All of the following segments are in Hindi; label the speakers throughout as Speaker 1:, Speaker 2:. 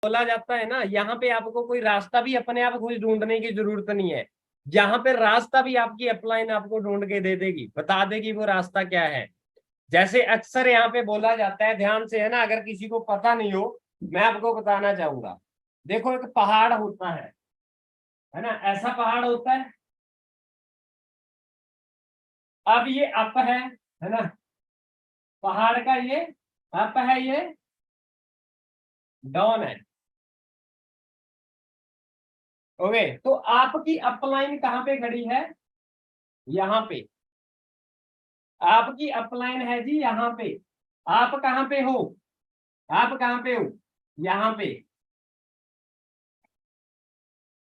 Speaker 1: बोला जाता है ना, यहाँ पे आपको कोई रास्ता भी अपने आप खुद ढूंढने की जरूरत नहीं है। यहाँ पे रास्ता भी आपकी अपलाइन आपको ढूंढ के दे देगी, बता देगी वो रास्ता क्या है। जैसे अक्सर यहाँ पे बोला जाता है, ध्यान से है ना, अगर किसी को पता नहीं हो मैं आपको बताना चाहूंगा। देखो एक पहाड़ होता है ना, ऐसा पहाड़ होता है। अब ये अप है ना, पहाड़ का ये अप है, ये डाउन है। ओके, तो आपकी अपलाइन कहाँ पे खड़ी है? यहाँ पे। आपकी अपलाइन है जी यहाँ पे। आप कहाँ पे हो? आप कहाँ पे हो? यहाँ पे।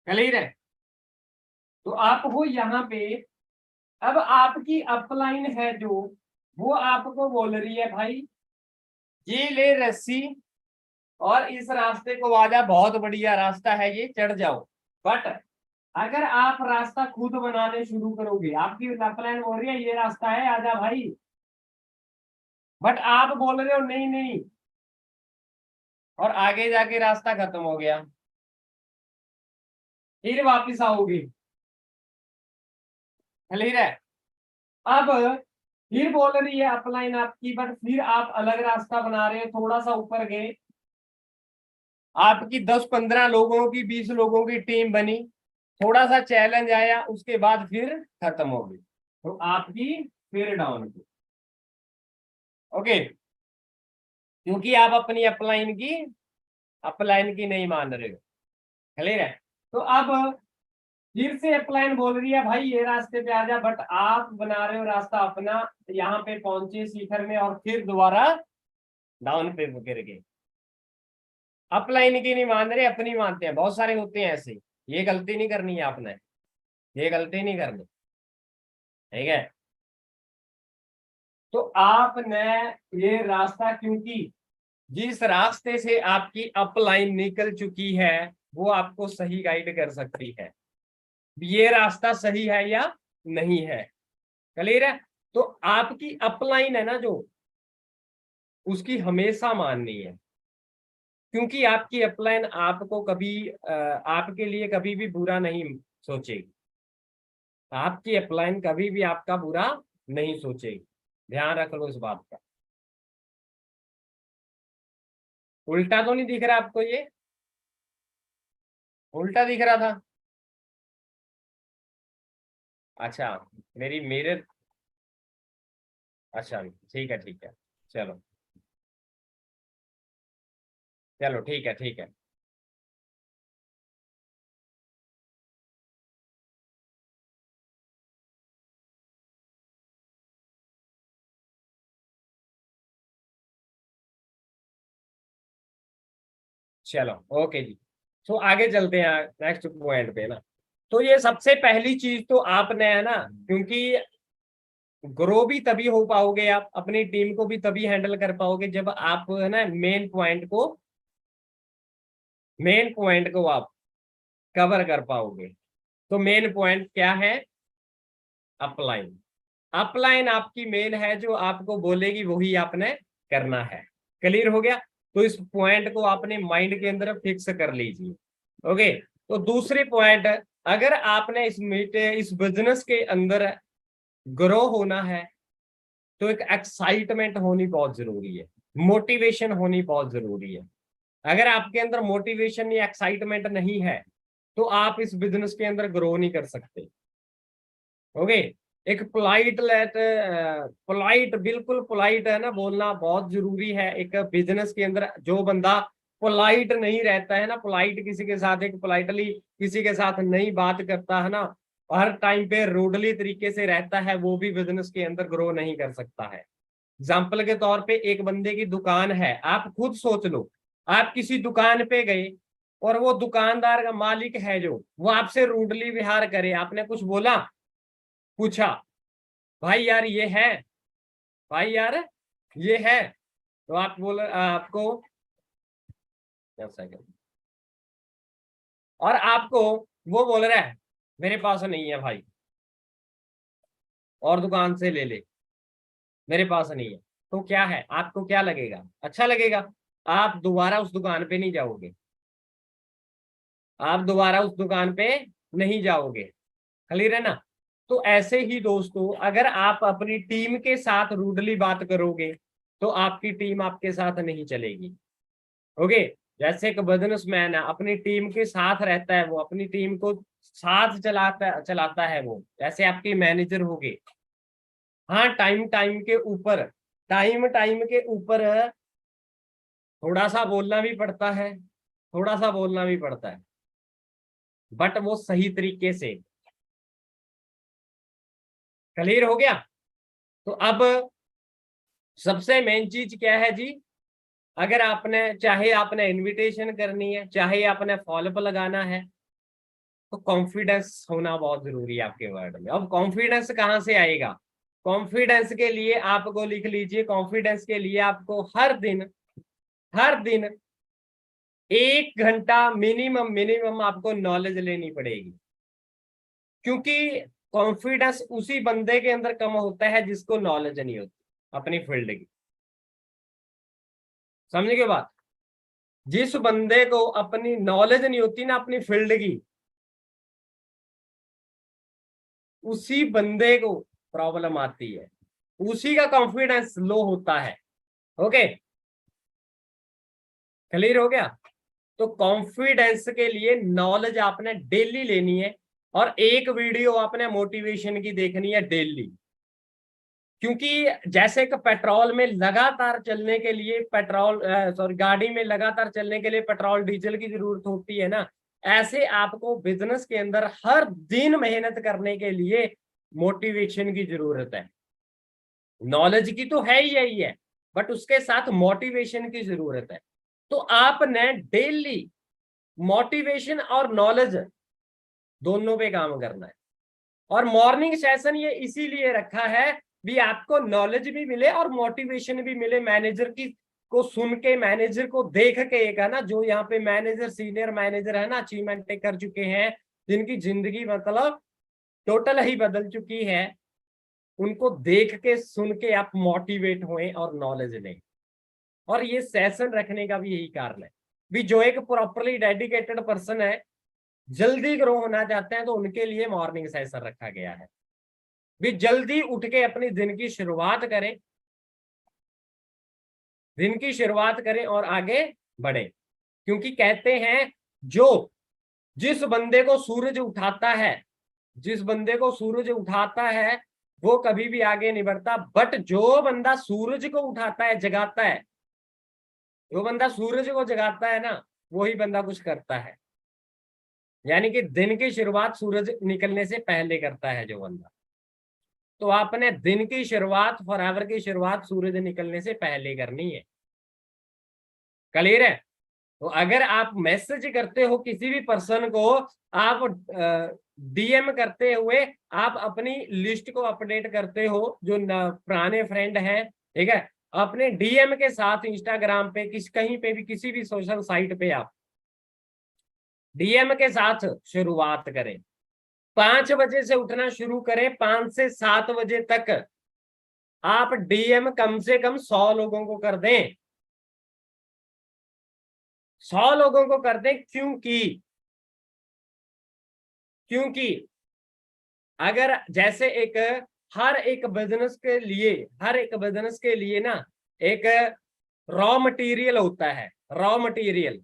Speaker 1: क्लियर है? तो आप हो यहाँ पे। अब आपकी अपलाइन है जो, वो आपको बोल रही है भाई ये ले रस्सी और इस रास्ते को आजा, बहुत बढ़िया रास्ता है ये, चढ़ जाओ। बट अगर आप रास्ता खुद बनाने शुरू करोगे, आपकी अपलाइन बोल रही है ये रास्ता है आजा भाई, बट आप बोल रहे हो नहीं नहीं, और आगे जाके रास्ता खत्म हो गया, फिर वापिस आओगे। क्लियर है? अब फिर बोल रही है अपलाइन आपकी, बट फिर आप अलग रास्ता बना रहे हो, थोड़ा सा ऊपर गए, आपकी 10-15 लोगों की 20 लोगों की टीम बनी, थोड़ा सा चैलेंज आया, उसके बाद फिर खत्म हो गई, तो आपकी फिर डाउन की। ओके, क्योंकि आप अपनी अपलाइन की नहीं मान रहे हो। क्लियर है? तो अब फिर से अपलाइन बोल रही है भाई ये रास्ते पे आ जा, बट आप बना रहे हो रास्ता अपना, यहाँ पे पहुंचे शिखर में और फिर दोबारा डाउन पे गिर गए। अपलाइन की नहीं मान रहे, अपनी मानते हैं, बहुत सारे होते हैं ऐसे। ये गलती नहीं करनी है आपने, ये गलती नहीं करनी। ठीक है? तो आपने ये रास्ता, क्योंकि जिस रास्ते से आपकी अपलाइन निकल चुकी है वो आपको सही गाइड कर सकती है ये रास्ता सही है या नहीं है। क्लियर है? तो आपकी अपलाइन है ना जो, उसकी हमेशा माननी है, क्योंकि आपकी अपलाइन आपको कभी आपके लिए कभी भी बुरा नहीं सोचेगी। आपकी अपलाइन कभी भी आपका बुरा नहीं सोचेगी, ध्यान रख लो इस बात का। उल्टा तो नहीं दिख रहा आपको? ये उल्टा दिख रहा था? अच्छा, मेरे अच्छा ठीक है, ठीक है। चलो चलो, ठीक है, ठीक है। चलो ओके जी। तो आगे चलते हैं नेक्स्ट पॉइंट पे ना। तो ये सबसे पहली चीज तो आपने है ना, क्योंकि ग्रो भी तभी हो पाओगे, आप अपनी टीम को भी तभी हैंडल कर पाओगे जब आप है ना मेन पॉइंट को आप कवर कर पाओगे। तो मेन पॉइंट क्या है? अपलाइन। अपलाइन आपकी मेन है, जो आपको बोलेगी वही आपने करना है। क्लियर हो गया? तो इस पॉइंट को आपने माइंड के अंदर फिक्स कर लीजिए। ओके, तो दूसरी पॉइंट, अगर आपने इस बिजनेस के अंदर ग्रो होना है तो एक एक्साइटमेंट होनी बहुत जरूरी है, मोटिवेशन होनी बहुत जरूरी है। अगर आपके अंदर मोटिवेशन या एक्साइटमेंट नहीं है तो आप इस बिजनेस के अंदर ग्रो नहीं कर सकते। ओके, एक पोलाइट बिल्कुल पोलाइट है ना, बोलना बहुत जरूरी है एक बिजनेस के अंदर। जो बंदा पोलाइट नहीं रहता है ना, पोलाइट किसी के साथ, एक पोलाइटली किसी के साथ नहीं बात करता है ना, हर टाइम पे रूडली तरीके से रहता है, वो भी बिजनेस के अंदर ग्रो नहीं कर सकता है। एग्जाम्पल के तौर पे एक बंदे की दुकान है, आप खुद सोच लो, आप किसी दुकान पे गए और वो दुकानदार का मालिक है जो, वो आपसे रूडली व्यवहार करे, आपने कुछ बोला, पूछा भाई यार ये है, भाई यार ये है, तो आप बोल आपको सेकंड, और आपको वो बोल रहा है मेरे पास नहीं है भाई, और दुकान से ले ले, मेरे पास नहीं है, तो क्या है, आपको क्या लगेगा? अच्छा लगेगा? आप दोबारा उस दुकान पे नहीं जाओगे। आप दोबारा उस दुकान पे नहीं जाओगे। क्लियर है ना। तो ऐसे ही दोस्तों, अगर आप अपनी टीम के साथ रूडली बात करोगे तो आपकी टीम आपके साथ नहीं चलेगी। ओके। जैसे एक बिजनेसमैन है, अपनी टीम के साथ रहता है, वो अपनी टीम को साथ चलाता है वो, जैसे आपके मैनेजर हो गए। हाँ, टाइम के ऊपर थोड़ा सा बोलना भी पड़ता है, थोड़ा सा बोलना भी पड़ता है, बट वो सही तरीके से। क्लियर हो गया। तो अब सबसे मेन चीज क्या है जी, अगर आपने, चाहे आपने इनविटेशन करनी है, चाहे आपने फॉलोअप लगाना है, तो कॉन्फिडेंस होना बहुत जरूरी है आपके वर्ड में। अब कॉन्फिडेंस कहाँ से आएगा? कॉन्फिडेंस के लिए आपको लिख लीजिए, कॉन्फिडेंस के लिए आपको हर दिन 1 घंटा मिनिमम आपको नॉलेज लेनी पड़ेगी। क्योंकि कॉन्फिडेंस उसी बंदे के अंदर कम होता है जिसको नॉलेज नहीं होती अपनी फील्ड की। समझ गए बात? जिस बंदे को अपनी नॉलेज नहीं होती ना अपनी फील्ड की, उसी बंदे को प्रॉब्लम आती है, उसी का कॉन्फिडेंस लो होता है। ओके, क्लियर हो गया। तो कॉन्फिडेंस के लिए नॉलेज आपने डेली लेनी है, और एक वीडियो आपने मोटिवेशन की देखनी है डेली। क्योंकि जैसे कि पेट्रोल में लगातार चलने के लिए गाड़ी में लगातार चलने के लिए पेट्रोल डीजल की जरूरत होती है ना, ऐसे आपको बिजनेस के अंदर हर दिन मेहनत करने के लिए मोटिवेशन की जरूरत है। नॉलेज की तो है ही है, बट उसके साथ मोटिवेशन की जरूरत है। तो आपने डेली मोटिवेशन और नॉलेज दोनों पे काम करना है। और मॉर्निंग सेशन ये इसीलिए रखा है भी आपको नॉलेज भी मिले और मोटिवेशन भी मिले, मैनेजर की को सुन के, मैनेजर को देख के। एक है ना, जो यहाँ पे मैनेजर, सीनियर मैनेजर है ना, अचीवमेंट कर चुके हैं, जिनकी जिंदगी मतलब टोटल ही बदल चुकी है, उनको देख के सुन के आप मोटिवेट हुए और नॉलेज लें। और ये सेशन रखने का भी यही कारण है भी, जो एक प्रॉपरली डेडिकेटेड पर्सन है, जल्दी ग्रो होना चाहते हैं, तो उनके लिए मॉर्निंग सेशन रखा गया है। भी जल्दी उठ के अपनी दिन की शुरुआत करें, दिन की शुरुआत करें और आगे बढ़े। क्योंकि कहते हैं, जो जिस बंदे को सूरज उठाता है, जिस बंदे को सूरज उठाता है वो कभी भी आगे नहीं बढ़ता, बट जो बंदा सूरज को उठाता है, जगाता है, जो बंदा सूरज को जगाता है ना, वही बंदा कुछ करता है। यानी कि दिन की शुरुआत सूरज निकलने से पहले करता है जो बंदा। तो आपने दिन की शुरुआत, फॉरएवर की शुरुआत सूरज निकलने से पहले करनी है। क्लियर है। तो अगर आप मैसेज करते हो किसी भी पर्सन को, आप डीएम करते हुए आप अपनी लिस्ट को अपडेट करते हो, जो पुराने फ्रेंड हैं, ठीक है, अपने डीएम के साथ इंस्टाग्राम पे, कहीं पे भी, किसी भी सोशल साइट पे आप डीएम के साथ शुरुआत करें। 5 बजे से उठना शुरू करें, 5 से 7 बजे तक आप डीएम कम से कम 100 लोगों को कर दें, 100 लोगों को कर दें। क्योंकि अगर जैसे हर एक बिजनेस के लिए ना एक रॉ मटेरियल होता है, रॉ मटेरियल।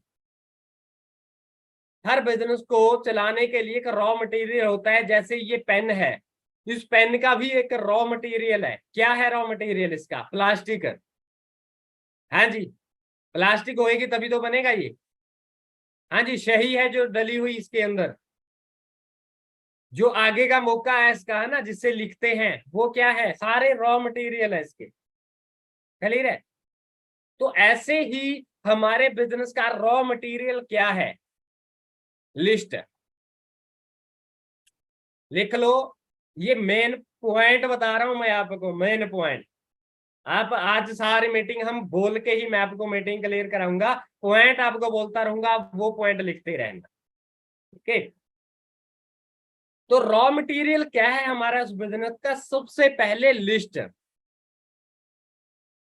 Speaker 1: हर बिजनेस को चलाने के लिए एक रॉ मटेरियल होता है। जैसे ये पेन है, इस पेन का भी एक रॉ मटेरियल है। क्या है रॉ मटेरियल इसका? प्लास्टिक। हाँ जी, प्लास्टिक होएगी तभी तो बनेगा ये। हाँ जी, सही है, जो डली हुई इसके अंदर, जो आगे का मौका है इसका, है ना, जिससे लिखते हैं, वो क्या है? सारे रॉ मटेरियल है इसके। क्लियर है। तो ऐसे ही हमारे बिजनेस का रॉ मटेरियल क्या है? लिस्ट। लिख लो। ये मेन पॉइंट बता रहा हूं मैं आपको, मेन पॉइंट। आप आज सारी मीटिंग हम बोल के ही मैं आपको मीटिंग क्लियर कराऊंगा, पॉइंट आपको बोलता रहूंगा, आप वो पॉइंट लिखते रहना। ओके। तो रॉ मटेरियल क्या है हमारा उस बिजनेस का? सबसे पहले लिस्ट।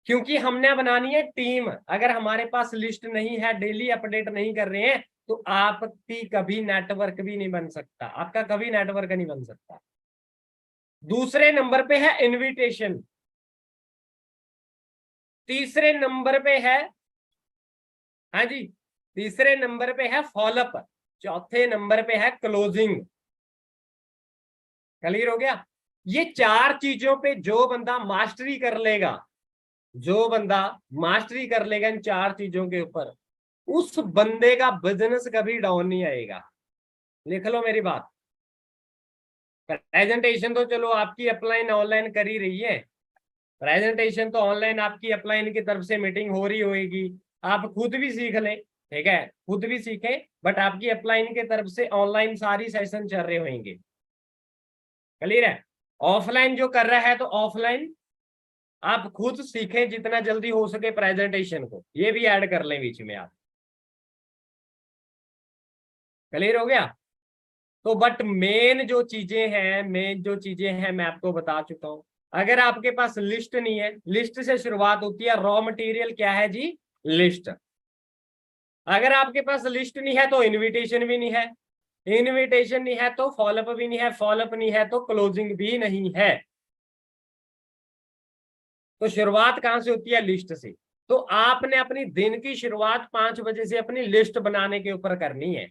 Speaker 1: क्योंकि हमने बनानी है टीम। अगर हमारे पास लिस्ट नहीं है, डेली अपडेट नहीं कर रहे हैं, तो आपकी कभी नेटवर्क भी नहीं बन सकता, आपका कभी नेटवर्क नहीं बन सकता। दूसरे नंबर पे है इनविटेशन, तीसरे नंबर पे है, हाँ जी, तीसरे नंबर पे है फॉलोअप, चौथे नंबर पे है क्लोजिंग। क्लियर हो गया? ये चार चीजों पे जो बंदा मास्टरी कर लेगा, जो बंदा मास्टरी कर लेगा इन चार चीजों के ऊपर, उस बंदे का बिजनेस कभी डाउन नहीं आएगा। लिख लो मेरी बात। प्रेजेंटेशन तो चलो आपकी अपलाइन ऑनलाइन कर ही रही है, प्रेजेंटेशन तो ऑनलाइन आपकी अपलाइन की तरफ से मीटिंग हो रही होगी, आप खुद भी सीख लें, ठीक है, खुद भी सीखें, बट आपकी अपलाइन की तरफ से ऑनलाइन सारी सेशन चल रहे होंगे। क्लियर है? ऑफलाइन जो कर रहा है तो ऑफलाइन आप खुद सीखें जितना जल्दी हो सके प्रेजेंटेशन को, ये भी ऐड कर लें बीच में आप। क्लियर हो गया? तो बट मेन जो चीजें हैं, मेन जो चीजें हैं मैं आपको बता चुका हूं। अगर आपके पास लिस्ट नहीं है, लिस्ट से शुरुआत होती है, रॉ मटेरियल क्या है जी? लिस्ट। अगर आपके पास लिस्ट नहीं है तो इनविटेशन भी नहीं है, इनविटेशन नहीं है तो फॉलोअप भी नहीं है, फॉलोअप नहीं है तो क्लोजिंग भी नहीं है। तो शुरुआत कहां से होती है? लिस्ट से। तो आपने अपनी दिन की शुरुआत 5 बजे से अपनी लिस्ट बनाने के ऊपर करनी है।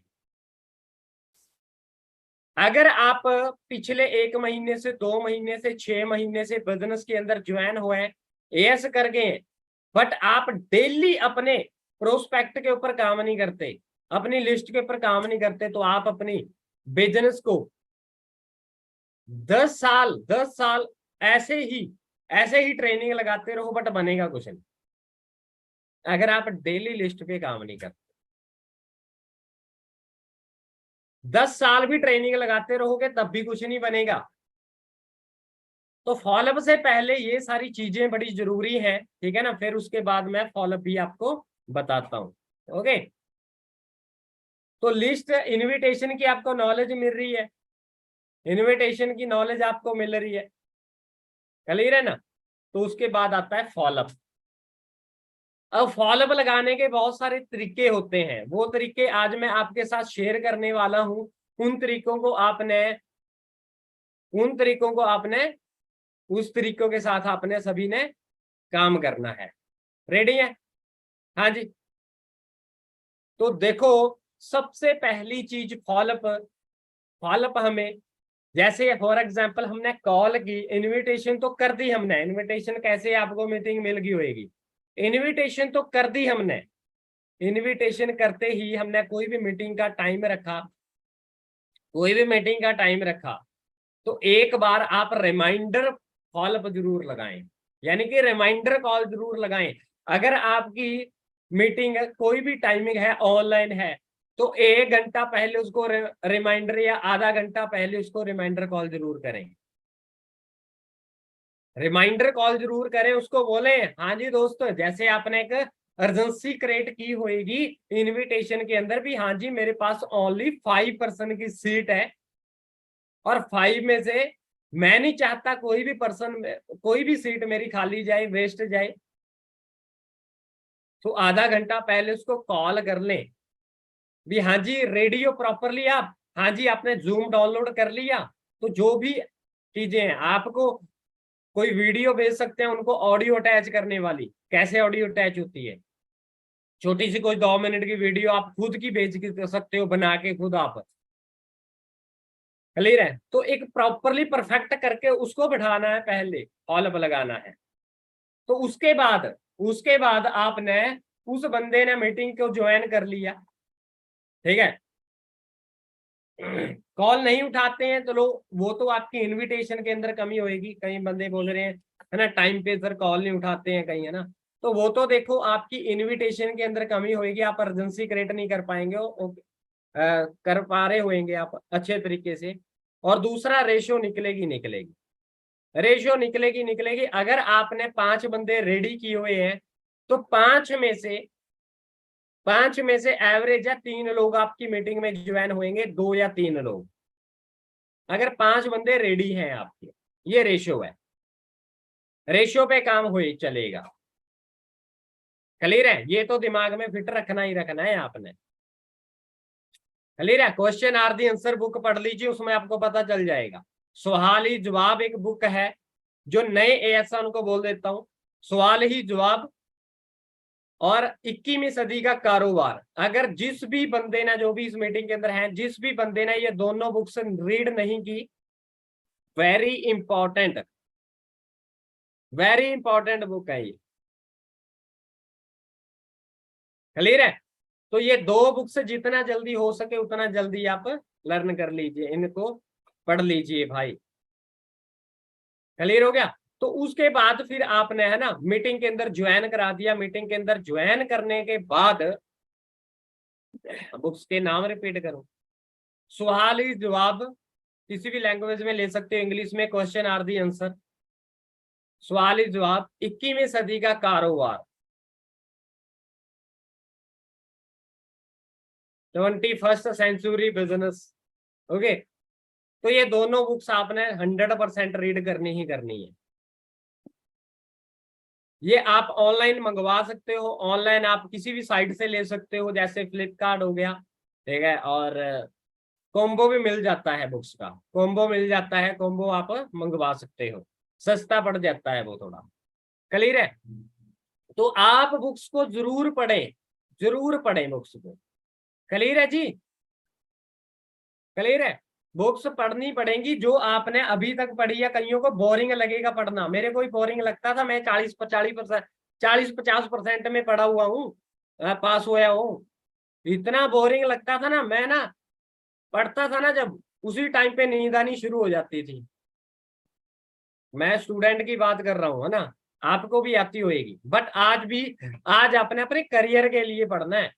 Speaker 1: अगर आप पिछले 1 महीने से, 2 महीने से, 6 महीने से बिजनेस के अंदर ज्वाइन हुए हैं, एएस कर गए, बट आप डेली अपने प्रोस्पेक्ट के ऊपर काम नहीं करते, अपनी लिस्ट के ऊपर काम नहीं करते, तो आप अपनी बिजनेस को 10 साल ऐसे ही ट्रेनिंग लगाते रहो, बट बनेगा कुछ नहीं अगर आप डेली लिस्ट पे काम नहीं करते। 10 साल भी ट्रेनिंग लगाते रहोगे तब भी कुछ नहीं बनेगा। तो फॉलोअप से पहले ये सारी चीजें बड़ी जरूरी हैं, ठीक है ना, फिर उसके बाद मैं फॉलोअप भी आपको बताता हूं। ओके, तो लिस्ट इनविटेशन की आपको नॉलेज मिल रही है, इनविटेशन की नॉलेज आपको मिल रही है, क्लियर है ना? तो उसके बाद आता है फॉलोअप। अब फॉलोअप लगाने के बहुत सारे तरीके होते हैं, वो तरीके आज मैं आपके साथ शेयर करने वाला हूं। उन तरीकों को आपने उस तरीकों के साथ आपने सभी ने काम करना है। रेडी है? हाँ जी। तो देखो, सबसे पहली चीज फॉलोअप, फॉलोअप हमें, जैसे फॉर एग्जांपल हमने कॉल की, इनविटेशन तो कर दी हमने, इनविटेशन कैसे आपको मीटिंग मिल गई होगी, इनविटेशन तो कर दी हमने, इनविटेशन करते ही हमने कोई भी मीटिंग का टाइम रखा, कोई भी मीटिंग का टाइम रखा, तो एक बार आप रिमाइंडर कॉल जरूर लगाएं, यानी कि रिमाइंडर कॉल जरूर लगाएं। अगर आपकी मीटिंग कोई भी टाइमिंग है, ऑनलाइन है, तो 1 घंटा पहले उसको रिमाइंडर, या आधा घंटा पहले उसको रिमाइंडर कॉल जरूर करें, रिमाइंडर कॉल जरूर करें, उसको बोले हाँ जी दोस्तों, जैसे आपने एक अर्जेंसी क्रिएट की होगी इनविटेशन के अंदर भी, हाँ जी मेरे पास ओनली 5% की सीट है, और 5 में से मैं नहीं चाहता कोई भी सीट मेरी खाली जाए, वेस्ट जाए, तो आधा घंटा पहले उसको कॉल कर लें भी, हाँ जी रेडी हो प्रॉपरली आप, हाँ जी आपने जूम डाउनलोड कर लिया, तो जो भी चीजें हैं आपको, कोई वीडियो भेज सकते हैं उनको ऑडियो अटैच करने वाली, कैसे ऑडियो अटैच होती है, छोटी सी कोई 2 मिनट की वीडियो आप खुद की भेज सकते हो, बना के खुद आप। क्लियर है? तो एक प्रॉपरली परफेक्ट करके उसको बिठाना है, पहले फॉलोअप लगाना है। तो उसके बाद आपने, उस बंदे ने मीटिंग को ज्वाइन कर लिया, ठीक है, कॉल नहीं उठाते हैं तो लोग, वो तो आपकी इनविटेशन के अंदर कमी होगी, कई बंदे बोल रहे हैं है ना टाइम पे सर कॉल नहीं उठाते हैं कहीं, है ना, तो वो तो देखो आपकी इनविटेशन के अंदर कमी होगी, आप अर्जेंसी क्रिएट नहीं कर पाएंगे, कर पा रहे होंगे आप अच्छे तरीके से। और दूसरा, रेशियो निकलेगी, रेशियो निकलेगी। अगर आपने 5 बंदे रेडी किए हुए हैं, तो 5 में से एवरेज है 3 लोग आपकी मीटिंग में ज्वाइन होंगे, 2 या 3 लोग, अगर 5 बंदे रेडी हैं आपके, ये रेशियो है, रेशियो पे काम हो चलेगा। क्लियर है? ये तो दिमाग में फिट रखना ही रखना है आपने। क्लियर है। Question or the answer book पढ़ लीजिए, उसमें आपको पता चल जाएगा। सवाल ही जवाब एक बुक है, जो नए ऐसा उनको बोल देता हूं, सवाल ही जवाब और 21वीं सदी का कारोबार। अगर जिस भी बंदे ने, जो भी इस मीटिंग के अंदर है, जिस भी बंदे ने ये दोनों बुक्स रीड नहीं की, very important, very important book है ये। क्लियर है। तो ये दो बुक से जितना जल्दी हो सके उतना जल्दी आप लर्न कर लीजिए, इनको पढ़ लीजिए भाई। क्लियर हो गया। तो उसके बाद फिर आपने, है ना, मीटिंग के अंदर ज्वाइन करा दिया। मीटिंग के अंदर ज्वाइन करने के बाद बुक्स के नाम रिपीट करो, सवाल ही जवाब किसी भी लैंग्वेज में ले सकते हो, इंग्लिश में क्वेश्चन आर दी आंसर, सवाल ही जवाब, 21वीं सदी का कारोबार, 21st सेंचुरी बिजनेस। ओके। तो ये दोनों बुक्स आपने 100% रीड करनी ही करनी है। ये आप ऑनलाइन मंगवा सकते हो, ऑनलाइन आप किसी भी साइट से ले सकते हो, जैसे फ्लिपकार्ट हो गया, ठीक है। और कॉम्बो भी मिल जाता है, बुक्स का कॉम्बो मिल जाता है, कॉम्बो आप मंगवा सकते हो, सस्ता पड़ जाता है वो थोड़ा। क्लियर है। तो आप बुक्स को जरूर पढ़ें, जरूर पढ़ें बुक्स को। क्लियर है जी। क्लियर है। बुक्स पढ़नी पड़ेंगी जो आपने अभी तक पढ़ी है। कईयों को बोरिंग लगेगा पढ़ना, मेरे को भी बोरिंग लगता था, मैं 40-50% में पढ़ा हुआ हूँ, पास हुआ हूँ। इतना बोरिंग लगता था ना, मैं ना पढ़ता था ना जब, उसी टाइम पे नींद आनी शुरू हो जाती थी। मैं स्टूडेंट की बात कर रहा हूँ, है ना, आपको भी आती होगी, बट आज भी, आज आपने अपने करियर के लिए पढ़ना है,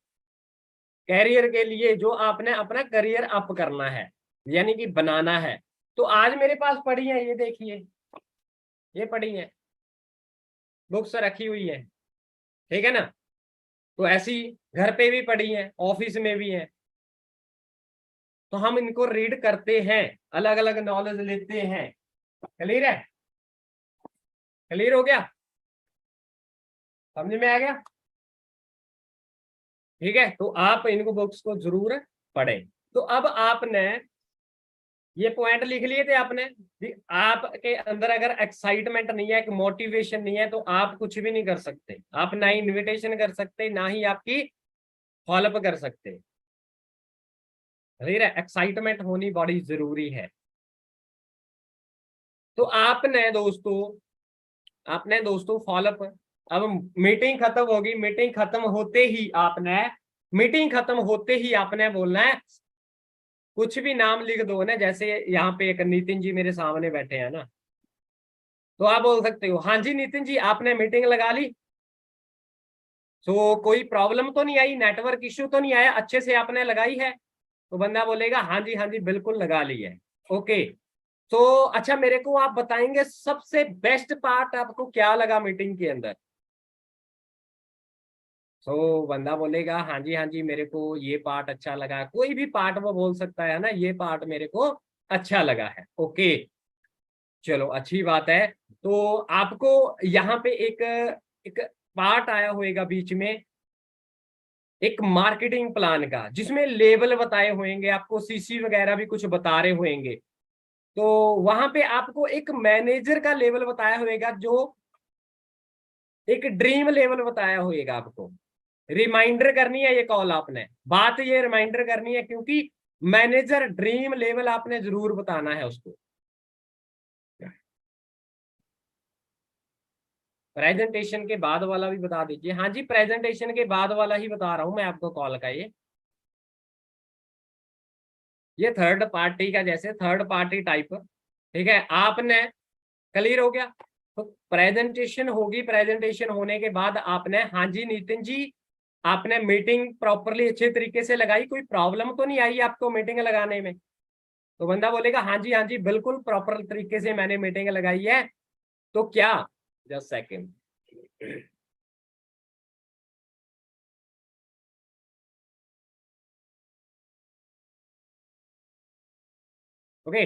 Speaker 1: कैरियर के लिए, जो आपने अपना करियर अप करना है, यानी कि बनाना है। तो आज मेरे पास पड़ी है, ये देखिए, ये पड़ी है, बुक्स रखी हुई है, ठीक है ना। तो ऐसी घर पे भी पड़ी है, ऑफिस में भी है, तो हम इनको रीड करते हैं, अलग अलग नॉलेज लेते हैं। क्लियर है। क्लियर हो गया, समझ में आ गया। ठीक है। तो आप इनको बुक्स को जरूर पढ़ें। तो अब आपने ये पॉइंट लिख लिए थे आपने भी, आपके अंदर अगर एक्साइटमेंट नहीं है, एक मोटिवेशन नहीं है, तो आप कुछ भी नहीं कर सकते। आप ना ही इनविटेशन कर सकते, ना ही आपकी फॉलोअप कर सकते। क्लियर है। एक्साइटमेंट होनी बड़ी जरूरी है। तो आपने दोस्तों फॉलोअप, अब मीटिंग खत्म होगी, मीटिंग खत्म होते ही आपने बोलना है, कुछ भी नाम लिख दो ना, जैसे यहाँ पे एक नितिन जी मेरे सामने बैठे हैं ना, तो आप बोल सकते हो, हाँ जी नितिन जी, आपने मीटिंग लगा ली, तो कोई प्रॉब्लम तो नहीं आई, नेटवर्क इश्यू तो नहीं आया, अच्छे से आपने लगाई है। तो बंदा बोलेगा हाँ जी बिल्कुल लगा ली है। ओके। तो अच्छा, मेरे को आप बताएंगे सबसे बेस्ट पार्ट आपको क्या लगा मीटिंग के अंदर। तो बंदा बोलेगा हाँ जी मेरे को ये पार्ट अच्छा लगा, कोई भी पार्ट वो बोल सकता है ना, ये पार्ट मेरे को अच्छा लगा है। ओके, चलो अच्छी बात है। तो आपको यहाँ पे एक एक पार्ट आया होएगा बीच में, एक मार्केटिंग प्लान का, जिसमें लेवल बताए होंगे आपको, सीसी वगैरह भी कुछ बता रहे होंगे। तो वहां पे आपको एक मैनेजर का लेवल बताया होएगा, जो एक ड्रीम लेवल बताया होएगा आपको। रिमाइंडर करनी है ये कॉल, आपने बात ये रिमाइंडर करनी है, क्योंकि मैनेजर ड्रीम लेवल आपने जरूर बताना है उसको। प्रेजेंटेशन के बाद वाला भी बता दीजिए। हाँ जी, प्रेजेंटेशन के बाद वाला ही बता रहा हूं मैं आपको कॉल का। ये थर्ड पार्टी का, जैसे थर्ड पार्टी टाइप, ठीक है आपने। क्लियर हो गया। तो प्रेजेंटेशन होगी, प्रेजेंटेशन होने के बाद आपने, हाँ जी नितिन जी, आपने मीटिंग प्रॉपरली अच्छे तरीके से लगाई, कोई प्रॉब्लम तो नहीं आई आपको मीटिंग लगाने में। तो बंदा बोलेगा हाँ जी बिल्कुल प्रॉपर तरीके से मैंने मीटिंग लगाई है। तो क्या, जस्ट सेकेंड, ओके।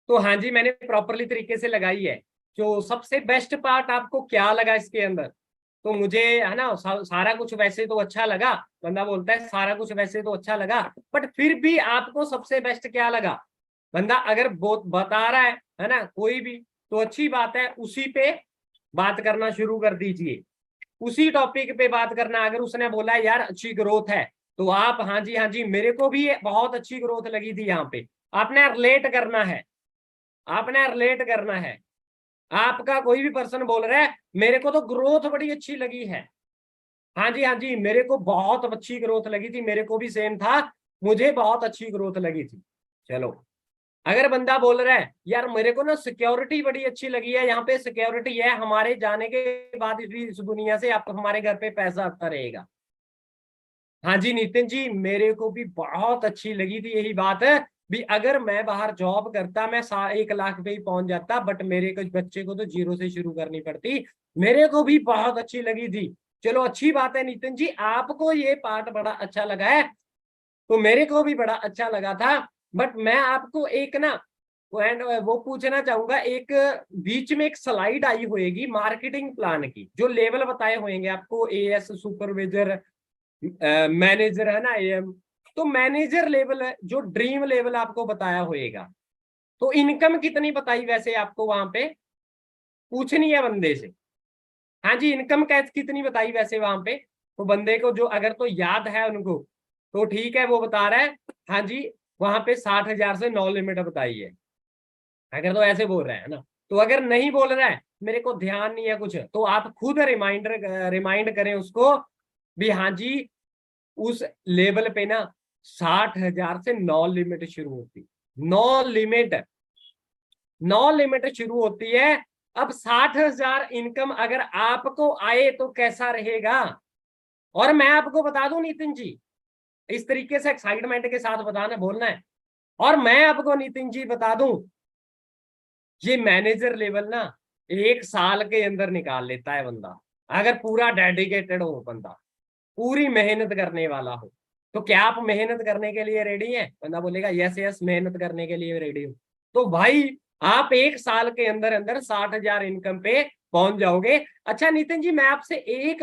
Speaker 1: तो हाँ जी मैंने प्रॉपरली तरीके से लगाई है। जो सबसे बेस्ट पार्ट आपको क्या लगा इसके अंदर, तो मुझे है ना सारा कुछ वैसे तो अच्छा लगा, बंदा बोलता है सारा कुछ वैसे तो अच्छा लगा, बट फिर भी आपको सबसे बेस्ट क्या लगा। बंदा अगर बता रहा है ना कोई भी, तो अच्छी बात है, उसी पे बात करना शुरू कर दीजिए, उसी टॉपिक पे बात करना। अगर उसने बोला यार अच्छी ग्रोथ है, तो आप हाँ जी मेरे को भी बहुत अच्छी ग्रोथ लगी थी, यहाँ पे आपने रिलेट करना है, आपने रिलेट करना है। आपका कोई भी पर्सन बोल रहा है मेरे को तो ग्रोथ बड़ी अच्छी लगी है, हाँ जी मेरे को बहुत अच्छी ग्रोथ लगी थी, मेरे को भी सेम था, मुझे बहुत अच्छी ग्रोथ लगी थी। चलो, अगर बंदा बोल रहा है यार मेरे को ना सिक्योरिटी बड़ी अच्छी लगी है, यहाँ पे सिक्योरिटी है, हमारे जाने के बाद भी इस दुनिया से आपको हमारे घर पे पैसा आता रहेगा। हाँ जी नितिन जी, मेरे को भी बहुत अच्छी लगी थी यही बात है भी, अगर मैं बाहर जॉब करता मैं 1 लाख पे ही पहुंच जाता, बट मेरे को बच्चे को तो जीरो से शुरू करनी पड़ती, मेरे को भी बहुत अच्छी लगी थी। चलो अच्छी बात है नितिन जी, आपको ये पार्ट बड़ा अच्छा लगा है, तो मेरे को भी बड़ा अच्छा लगा था। बट मैं आपको एक ना वो पूछना चाहूंगा, एक बीच में एक स्लाइड आई होगी मार्केटिंग प्लान की, जो लेवल बताए होंगे आपको, एएस सुपरवाइजर मैनेजर है ना एएम, तो मैनेजर लेवल है जो ड्रीम लेवल आपको बताया होएगा, तो इनकम कितनी बताई वैसे आपको वहां पे पूछनी है बंदे से। हाँ जी इनकम कैसे कितनी बताई वैसे वहां पे, तो बंदे को जो अगर तो याद है उनको तो ठीक है, वो बता रहा है हाँ जी वहां पे 60,000 से नो लिमिट बताई है, अगर तो ऐसे बोल रहा है ना। तो अगर नहीं बोल रहा है मेरे को ध्यान नहीं है कुछ, तो आप खुद रिमाइंड करें उसको भी हाँ जी उस लेवल पे ना 60,000 से नो लिमिट शुरू होती, नो लिमिट, नो लिमिट शुरू होती है। अब 60,000 इनकम अगर आपको आए तो कैसा रहेगा। और मैं आपको बता दूं नितिन जी, इस तरीके से एक्साइटमेंट के साथ बताना बोलना है, और मैं आपको नितिन जी बता दूं, ये मैनेजर लेवल ना 1 साल के अंदर निकाल लेता है बंदा, अगर पूरा डेडिकेटेड हो बंदा, पूरी मेहनत करने वाला हो। तो क्या आप मेहनत करने के लिए रेडी हैं। बंदा बोलेगा यस यस मेहनत करने के लिए रेडी हूं, तो भाई आप 1 साल के अंदर अंदर 60,000 इनकम पे पहुंच जाओगे। अच्छा नितिन जी, मैं आपसे एक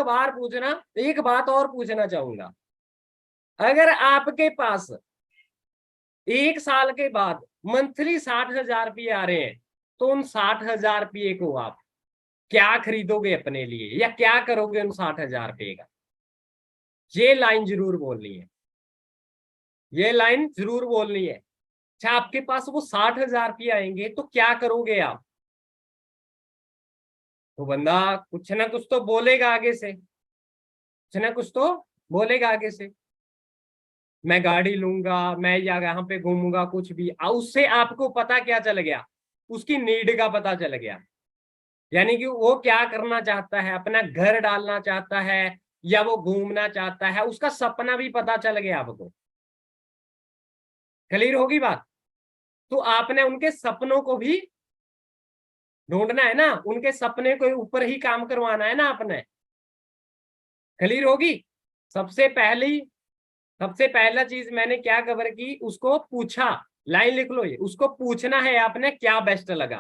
Speaker 1: बात और पूछना चाहूंगा, अगर आपके पास 1 साल के बाद मंथली 60,000 रुपये आ रहे हैं, तो उन 60,000 रुपये को आप क्या खरीदोगे अपने लिए, या क्या करोगे उन 60,000 रुपये का। ये लाइन जरूर बोलनी है, ये लाइन जरूर बोलनी है। अच्छा आपके पास वो 60,000 रुपये आएंगे तो क्या करोगे आप, तो बंदा कुछ ना कुछ तो बोलेगा आगे से, कुछ ना कुछ तो बोलेगा आगे से, मैं गाड़ी लूंगा, मैं यहाँ पे घूमूंगा, कुछ भी। उससे आपको पता क्या चल गया, उसकी नीड का पता चल गया, यानी कि वो क्या करना चाहता है, अपना घर डालना चाहता है या वो घूमना चाहता है, उसका सपना भी पता चल गया आपको। क्लियर होगी बात। तो आपने उनके सपनों को भी ढूंढना है ना, उनके सपने के ऊपर ही काम करवाना है ना आपने। क्लियर होगी। सबसे पहली सबसे पहला चीज मैंने क्या कवर की, उसको पूछा, लाइन लिख लो, ये उसको पूछना है आपने क्या बेस्ट लगा,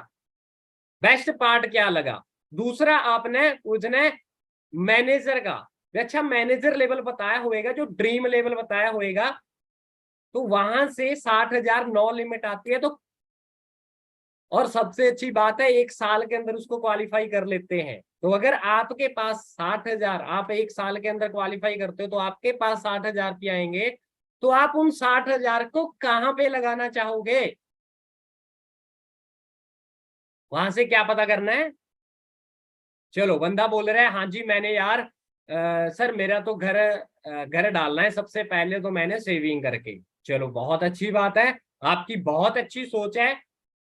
Speaker 1: बेस्ट पार्ट क्या लगा। दूसरा आपने पूछना है मैनेजर का, अच्छा मैनेजर लेवल बताया होएगा, जो ड्रीम लेवल बताया होएगा, तो वहां से 60,000 नो लिमिट आती है। तो और सबसे अच्छी बात है 1 साल के अंदर उसको क्वालिफाई कर लेते हैं। तो अगर आपके पास 60,000 आप 1 साल के अंदर क्वालिफाई करते हो, तो आपके पास 60,000 रुपये आएंगे, तो आप उन 60,000 को कहां पे लगाना चाहोगे, वहां से क्या पता करना है। चलो बंदा बोल रहा है हाँ जी मैंने यार सर मेरा तो घर डालना है, सबसे पहले तो मैंने सेविंग करके। चलो बहुत अच्छी बात है, आपकी बहुत अच्छी सोच है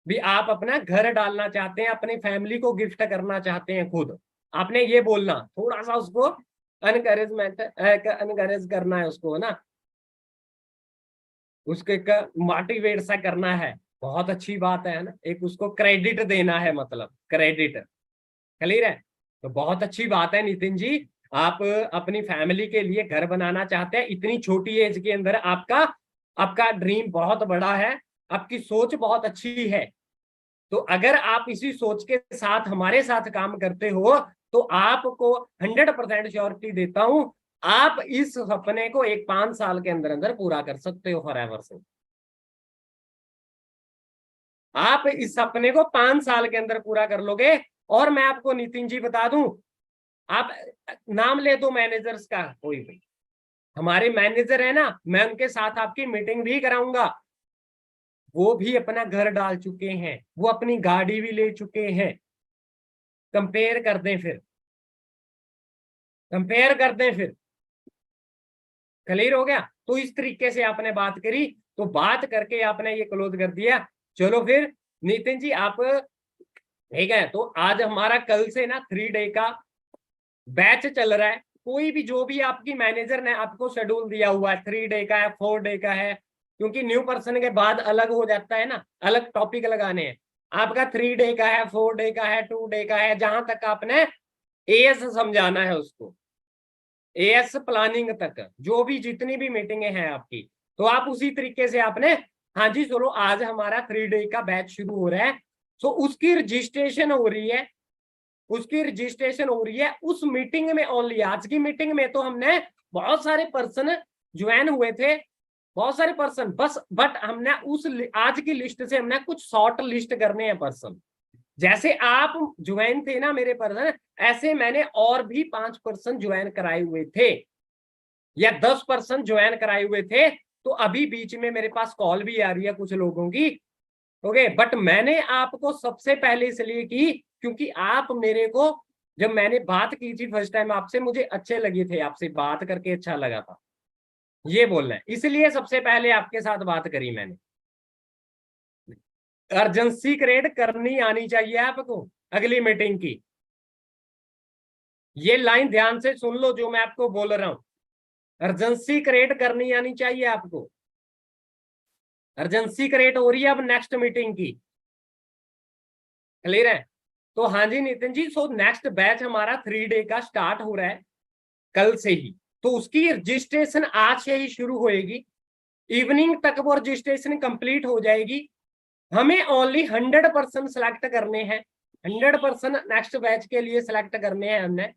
Speaker 1: भी, आप अपना घर डालना चाहते हैं, अपनी फैमिली को गिफ्ट करना चाहते हैं खुद। आपने ये बोलना, थोड़ा सा उसको अनकरेज करना है उसको ना, उसके मोटिवेट सा करना है। बहुत अच्छी बात है ना, एक उसको क्रेडिट देना है, मतलब क्रेडिट। क्लियर है। तो बहुत अच्छी बात है नितिन जी, आप अपनी फैमिली के लिए घर बनाना चाहते हैं, इतनी छोटी एज के अंदर आपका आपका ड्रीम बहुत बड़ा है, आपकी सोच बहुत अच्छी है। तो अगर आप इसी सोच के साथ हमारे साथ काम करते हो, तो आपको 100% श्योरिटी देता हूं, आप इस सपने को 5 साल के अंदर अंदर पूरा कर सकते हो फॉरएवर से। आप इस सपने को 5 साल के अंदर पूरा कर लोगे। और मैं आपको नितिन जी बता दूं, आप नाम ले दो मैनेजर्स का, कोई भी हमारे मैनेजर है ना, मैं उनके साथ आपकी मीटिंग भी कराऊंगा। वो भी अपना घर डाल चुके हैं, वो अपनी गाड़ी भी ले चुके हैं। कंपेयर कर दें फिर, कंपेयर कर दें फिर। क्लियर हो गया? तो इस तरीके से आपने बात करी, तो बात करके आपने ये क्लोज कर दिया। चलो फिर नितिन जी आप, ठीक है, तो आज हमारा कल से ना 3 डे का बैच चल रहा है। कोई भी जो भी आपकी मैनेजर ने आपको शेड्यूल दिया हुआ है, 3 डे का है, 4 डे का है, क्योंकि न्यू पर्सन के बाद अलग हो जाता है ना, अलग टॉपिक लगाने हैं। आपका 3 डे का है, 4 डे का है, 2 डे का है, जहां तक आपने एएस समझाना है उसको, एएस प्लानिंग तक जो भी जितनी भी मीटिंगें हैं आपकी, तो आप उसी तरीके से आपने, हाँ जी चलो आज हमारा 3 डे का बैच शुरू हो रहा है। तो उसकी रजिस्ट्रेशन हो रही है, उसकी रजिस्ट्रेशन हो रही है उस मीटिंग में ओनली। आज की मीटिंग में तो हमने बहुत सारे पर्सन ज्वाइन हुए थे, बहुत सारे पर्सन, बस बट हमने उस आज की लिस्ट से हमने कुछ शॉर्ट लिस्ट करने हैं पर्सन। जैसे आप ज्वाइन थे ना मेरे पर्सन, ऐसे मैंने और भी 5 पर्सन ज्वाइन कराए हुए थे, या 10 पर्सन ज्वाइन कराए हुए थे। तो अभी बीच में मेरे पास कॉल भी आ रही है कुछ लोगों की, ओके। बट मैंने आपको सबसे पहले इसलिए की क्योंकि आप मेरे को, जब मैंने बात की थी फर्स्ट टाइम आपसे, मुझे अच्छे लगे थे, आपसे बात करके अच्छा लगा था, ये बोलना है, इसलिए सबसे पहले आपके साथ बात करी मैंने। अर्जेंसी क्रिएट करनी आनी चाहिए आपको अगली मीटिंग की। ये लाइन ध्यान से सुन लो जो मैं आपको बोल रहा हूं, अर्जेंसी क्रिएट करनी आनी चाहिए आपको। अर्जेंसी क्रिएट हो रही है अब नेक्स्ट मीटिंग की, क्लियर है? तो हाँ जी Nitin ji, so next batch हमारा 3 डे का स्टार्ट हो रहा है कल से ही। तो उसकी रजिस्ट्रेशन आज से ही शुरू होएगी, इवनिंग तक वो रजिस्ट्रेशन कंप्लीट हो जाएगी। हमें ओनली 100% सिलेक्ट करने हैं, 100% नेक्स्ट बैच के लिए सिलेक्ट करने हैं हमने,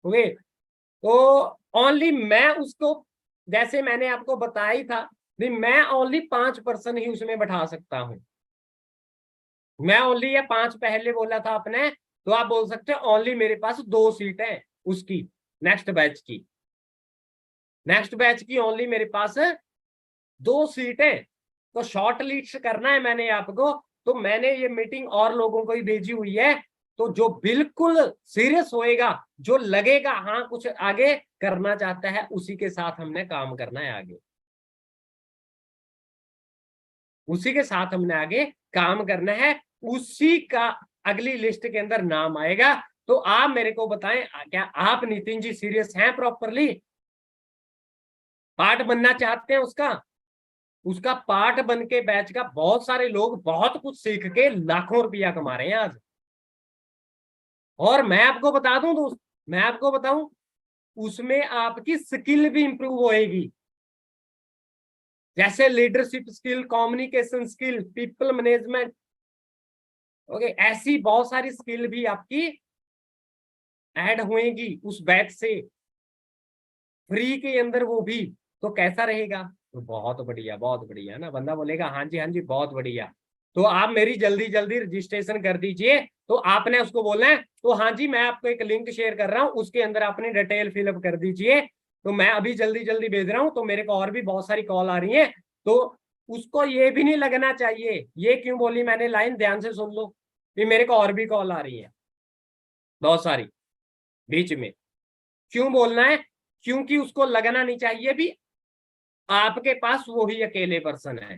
Speaker 1: ओके। तो ओनली मैं उसको, जैसे मैंने आपको बताया ही था, मैं ओनली 5% ही उसमें बैठा सकता हूं। मैं ओनली ये 5 पहले बोला था आपने, तो आप बोल सकते हो ओनली मेरे पास 2 सीट है उसकी, नेक्स्ट बैच की, नेक्स्ट बैच की ओनली मेरे पास 2 सीट है। तो शॉर्ट लिस्ट करना है मैंने आपको, तो मैंने ये मीटिंग और लोगों को ही भेजी हुई है। तो जो बिल्कुल सीरियस होएगा, जो लगेगा हाँ कुछ आगे करना चाहता है, उसी के साथ हमने काम करना है आगे, उसी के साथ हमने आगे काम करना है, उसी का अगली लिस्ट के अंदर नाम आएगा। तो आप मेरे को बताएं, क्या आप नितिन जी सीरियस हैं प्रॉपरली, पार्ट बनना चाहते हैं उसका? उसका पार्ट बन के बैच का बहुत सारे लोग बहुत कुछ सीख के लाखों रुपया कमा रहे हैं आज। और मैं आपको बता दूं दोस्त, मैं आपको बताऊं, उसमें आपकी स्किल भी इंप्रूव होएगी, जैसे leadership skill, communication skill, people management, okay. ऐसी बहुत सारी स्किल भी आपकी ऐड होएगी उस बैच से, फ्री के अंदर वो भी। तो कैसा रहेगा? तो बहुत बढ़िया, बहुत बढ़िया ना, बंदा बोलेगा हाँ जी हाँ जी बहुत बढ़िया। तो आप मेरी जल्दी जल्दी रजिस्ट्रेशन कर दीजिए। तो आपने उसको बोलना है, तो हाँ जी मैं आपको एक लिंक शेयर कर रहा हूँ, उसके अंदर अपनी डिटेल फिलअप कर दीजिए। तो मैं अभी जल्दी जल्दी भेज रहा हूँ, तो मेरे को और भी बहुत सारी कॉल आ रही है। तो उसको ये भी नहीं लगना चाहिए, ये क्यों बोली मैंने लाइन, ध्यान से सुन लो, कि मेरे को और भी कॉल आ रही है बहुत सारी बीच में। क्यों बोलना है? क्योंकि उसको लगना नहीं चाहिए भी आपके पास वो ही अकेले पर्सन है।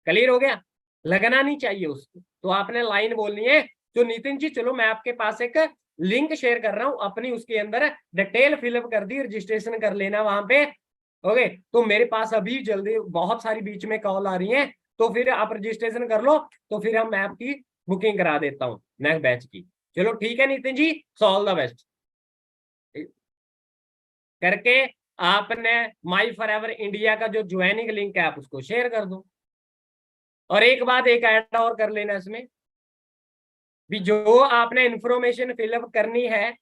Speaker 1: क्लियर हो गया? लगना नहीं चाहिए उसको, तो आपने लाइन बोलनी है, तो नितिन जी चलो मैं आपके पास एक लिंक शेयर कर रहा हूं अपनी, उसके अंदर डिटेल फिलअप कर दी, रजिस्ट्रेशन कर लेना वहां पे, ओके। तो मेरे पास अभी जल्दी बहुत सारी बीच में कॉल आ रही है, तो फिर आप रजिस्ट्रेशन कर लो, तो फिर हम मैं आपकी बुकिंग करा देता हूँ नेक्स्ट बैच की। चलो ठीक है Nitin ji, so all the best करके। आपने माई फॉरएवर इंडिया का जो ज्वाइनिंग लिंक है आप उसको शेयर कर दो। और एक बात, एक ऐड और कर लेना इसमें, भी जो आपने इंफॉर्मेशन फिलअप करनी है,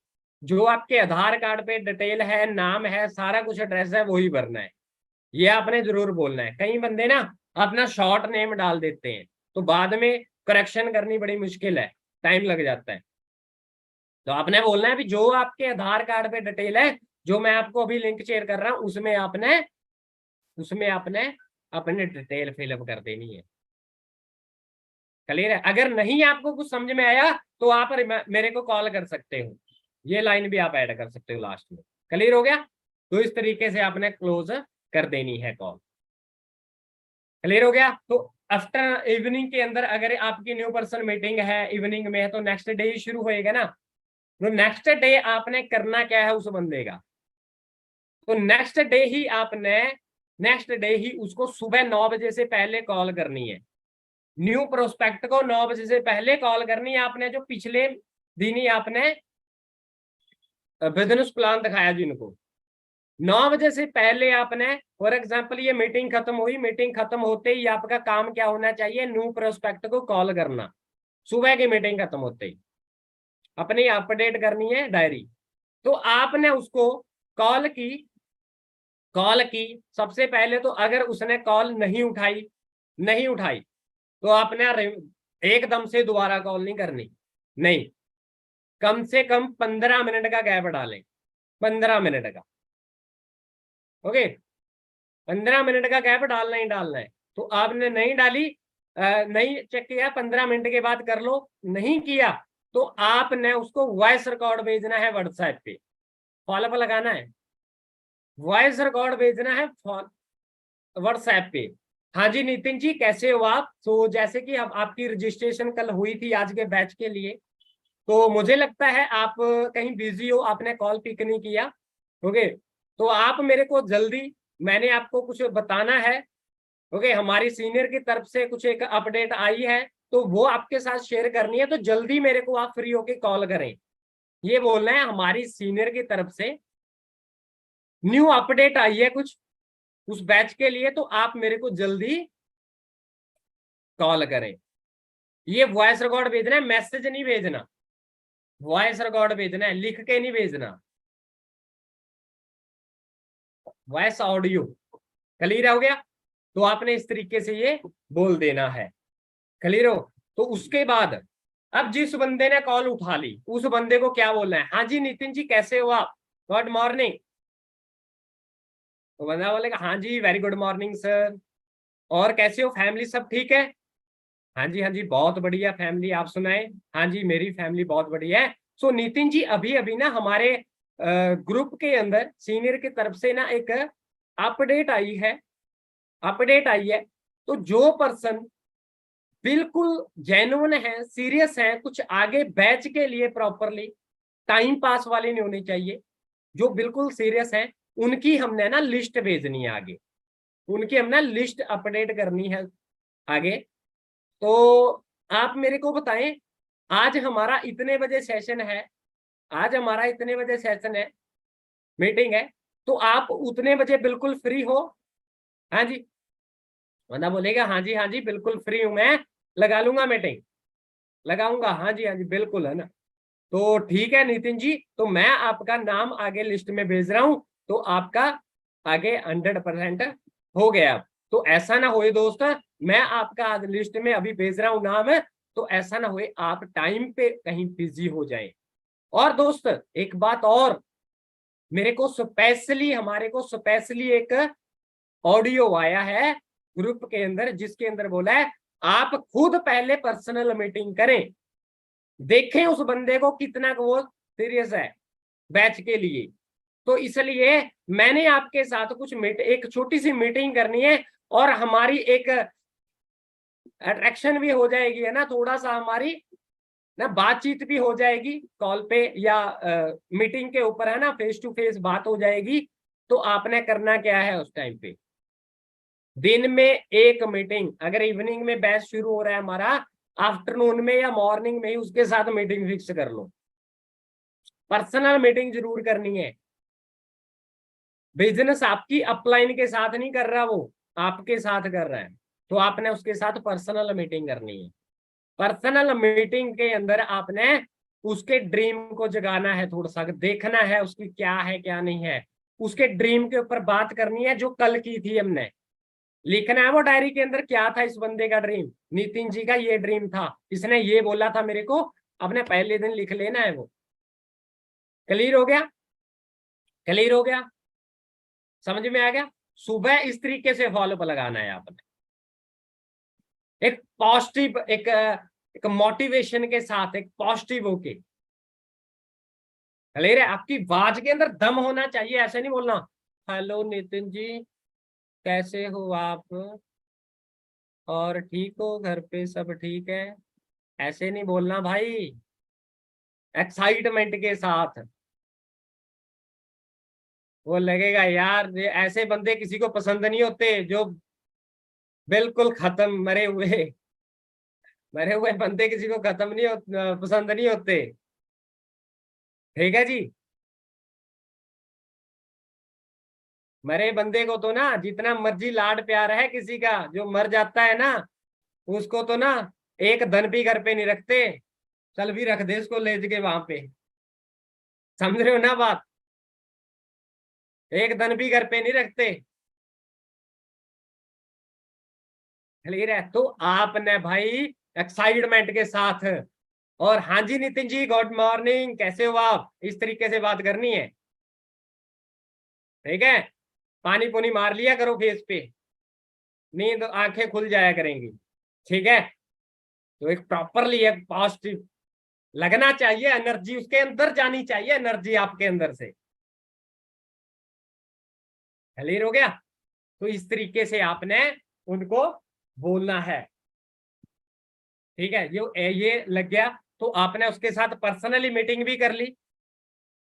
Speaker 1: जो आपके आधार कार्ड पे डिटेल है, नाम है, सारा कुछ एड्रेस है, वही भरना है। ये आपने जरूर बोलना है। कई बंदे ना अपना शॉर्ट नेम डाल देते हैं, तो बाद में करेक्शन करनी बड़ी मुश्किल है, टाइम लग जाता है। तो आपने बोलना है भी जो आपके आधार कार्ड पे डिटेल है, जो मैं आपको अभी लिंक शेयर कर रहा हूं, उसमें आपने अपने डिटेल फिलअप कर देनी है। क्लियर है? अगर नहीं आपको कुछ समझ में आया तो आप मेरे को कॉल कर सकते हो, ये लाइन भी आप ऐड कर सकते हो लास्ट में। क्लियर हो गया? तो इस तरीके से आपने क्लोज कर देनी है कॉल। क्लियर हो गया? तो आफ्टर इवनिंग के अंदर अगर आपकी न्यू पर्सन मीटिंग है इवनिंग में है, तो नेक्स्ट डे ही शुरू होएगा ना। तो नेक्स्ट डे आपने करना क्या है उस बंदे का, तो नेक्स्ट डे ही उसको सुबह 9 बजे से पहले कॉल करनी है। न्यू प्रोस्पेक्ट को 9 बजे से पहले कॉल करनी है। आपने जो पिछले दिन ही आपने बिजनेस प्लान दिखाया जिनको, 9 बजे से पहले आपने, फॉर एग्जांपल ये मीटिंग खत्म हुई, मीटिंग खत्म होते ही आपका काम क्या होना चाहिए, न्यू प्रोस्पेक्ट को कॉल करना। सुबह की मीटिंग खत्म होते ही अपनी अपडेट करनी है डायरी। तो आपने उसको कॉल की, सबसे पहले तो अगर उसने कॉल नहीं उठाई तो आपने एकदम से दोबारा कॉल नहीं करनी, नहीं, कम से कम 15 मिनट का गैप डालें, 15 मिनट का। ओके, 15 मिनट का गैप डालना है। तो आपने नहीं डाली, नहीं चेक किया, 15 मिनट के बाद कर लो, नहीं किया तो आपने उसको वॉइस रिकॉर्ड भेजना है व्हाट्सएप पे, फॉलोअप लगाना है, वॉइस रिकॉर्ड भेजना है व्हाट्सएप पे। हाँ जी नितिन जी कैसे हो आप? तो जैसे कि अब आपकी रजिस्ट्रेशन कल हुई थी आज के बैच के लिए, तो मुझे लगता है आप कहीं बिजी हो, आपने कॉल पिक नहीं किया। ओके, तो आप मेरे को जल्दी, मैंने आपको कुछ बताना है। ओके, हमारी सीनियर की तरफ से कुछ एक अपडेट आई है, तो वो आपके साथ शेयर करनी है, तो जल्दी मेरे को आप फ्री होके कॉल करें। ये बोलना है हमारी सीनियर की तरफ से न्यू अपडेट आई है कुछ उस बैच के लिए, तो आप मेरे को जल्दी कॉल करें। ये वॉइस रिकॉर्ड भेजना है, मैसेज नहीं भेजना, वॉइस रिकॉर्ड भेजना है, लिख के नहीं भेजना, वॉइस ऑडियो। क्लियर हो गया? तो आपने इस तरीके से ये बोल देना है। क्लियर हो? तो उसके बाद अब जिस बंदे ने कॉल उठा ली उस बंदे को क्या बोलना है, हाँ जी नितिन जी कैसे हो आप, गुड मॉर्निंग। तो बंदा बोलेगा हाँ जी वेरी गुड मॉर्निंग सर, और कैसे हो, फैमिली सब ठीक है? हाँ जी बहुत बढ़िया फैमिली, आप सुनाए? हाँ जी मेरी फैमिली बहुत बढ़िया है। सो नितिन जी अभी अभी ना हमारे ग्रुप के अंदर सीनियर की तरफ से ना एक अपडेट आई है, तो जो पर्सन बिल्कुल जेन्युइन है, सीरियस है, कुछ आगे बैच के लिए प्रॉपरली, टाइम पास वाले नहीं होने चाहिए, जो बिल्कुल सीरियस है, उनकी हमने ना लिस्ट भेजनी है आगे, उनकी हमने लिस्ट अपडेट करनी है आगे। तो आप मेरे को बताएं, आज हमारा इतने बजे सेशन है, आज हमारा इतने बजे सेशन है, मीटिंग है, तो आप उतने बजे बिल्कुल फ्री हो? हाँ जी, बंदा बोलेगा हाँ जी बिल्कुल फ्री हूं मैं, लगा लूंगा मीटिंग, लगाऊंगा, हाँ जी बिल्कुल, है ना। तो ठीक है नितिन जी, तो मैं आपका नाम आगे लिस्ट में भेज रहा हूं, तो आपका आगे 100% हो गया। तो ऐसा ना होए दोस्त, मैं आपका आज लिस्ट में अभी भेज रहा हूं नाम, तो ऐसा ना होए आप टाइम पे कहीं बिजी हो जाए। और दोस्त एक बात और, हमारे को स्पेशली एक ऑडियो आया है ग्रुप के अंदर, जिसके अंदर बोला है आप खुद पहले पर्सनल मीटिंग करें, देखें उस बंदे को कितना वो सीरियस है बैच के लिए। तो इसलिए मैंने आपके साथ एक छोटी सी मीटिंग करनी है, और हमारी एक अट्रैक्शन भी हो जाएगी, है ना, थोड़ा सा हमारी ना बातचीत भी हो जाएगी कॉल पे या मीटिंग के ऊपर, है ना, फेस टू फेस बात हो जाएगी। तो आपने करना क्या है उस टाइम पे, दिन में एक मीटिंग, अगर इवनिंग में बैच शुरू हो रहा है हमारा, आफ्टरनून में या मॉर्निंग में ही उसके साथ मीटिंग फिक्स कर लो, पर्सनल मीटिंग जरूर करनी है। बिजनेस आपकी अपलाइन के साथ नहीं कर रहा, वो आपके साथ कर रहा है, तो आपने उसके साथ पर्सनल मीटिंग करनी है। पर्सनल मीटिंग के अंदर आपने उसके ड्रीम को जगाना है, थोड़ा सा देखना है उसकी क्या है क्या नहीं है, उसके ड्रीम के ऊपर बात करनी है जो कल की थी हमने। लिखना है वो डायरी के अंदर क्या था इस बंदे का ड्रीम, नितिन जी का ये ड्रीम था, इसने ये बोला था मेरे को, अपने पहले दिन लिख लेना है वो। क्लियर हो गया? क्लियर हो गया? समझ में आ गया? सुबह इस तरीके से फॉलोअप लगाना है आपने, एक पॉजिटिव, एक मोटिवेशन के साथ, एक पॉजिटिव होके। क्लियर है? आपकी आवाज के अंदर दम होना चाहिए, ऐसे नहीं बोलना हेलो नितिन जी कैसे हो आप, और ठीक हो, घर पे सब ठीक है, ऐसे नहीं बोलना भाई, एक्साइटमेंट के साथ। वो लगेगा यार ये ऐसे बंदे किसी को पसंद नहीं होते, जो बिल्कुल खत्म मरे हुए बंदे किसी को खत्म नहीं पसंद नहीं होते। ठीक है जी। मरे बंदे को तो ना जितना मर्जी लाड प्यार है किसी का, जो मर जाता है ना उसको तो ना एक धन भी घर पे नहीं रखते, चल भी रख दे इसको ले के वहां पे। समझ रहे हो ना बात? एक धन भी घर पे नहीं रखते। क्लियर है? तो आपने भाई एक्साइटमेंट के साथ, और हाँ जी नितिन जी गुड मॉर्निंग कैसे हो आप, इस तरीके से बात करनी है। ठीक है? पानी पुनी मार लिया करो फेस पे, नींद आंखें खुल जाया करेंगी। ठीक है? तो एक प्रॉपरली एक पॉजिटिव लगना चाहिए, एनर्जी उसके अंदर जानी चाहिए, एनर्जी आपके अंदर से। क्लियर हो गया? तो इस तरीके से आपने उनको बोलना है। ठीक है? ये लग गया। तो आपने उसके साथ पर्सनली मीटिंग भी कर ली।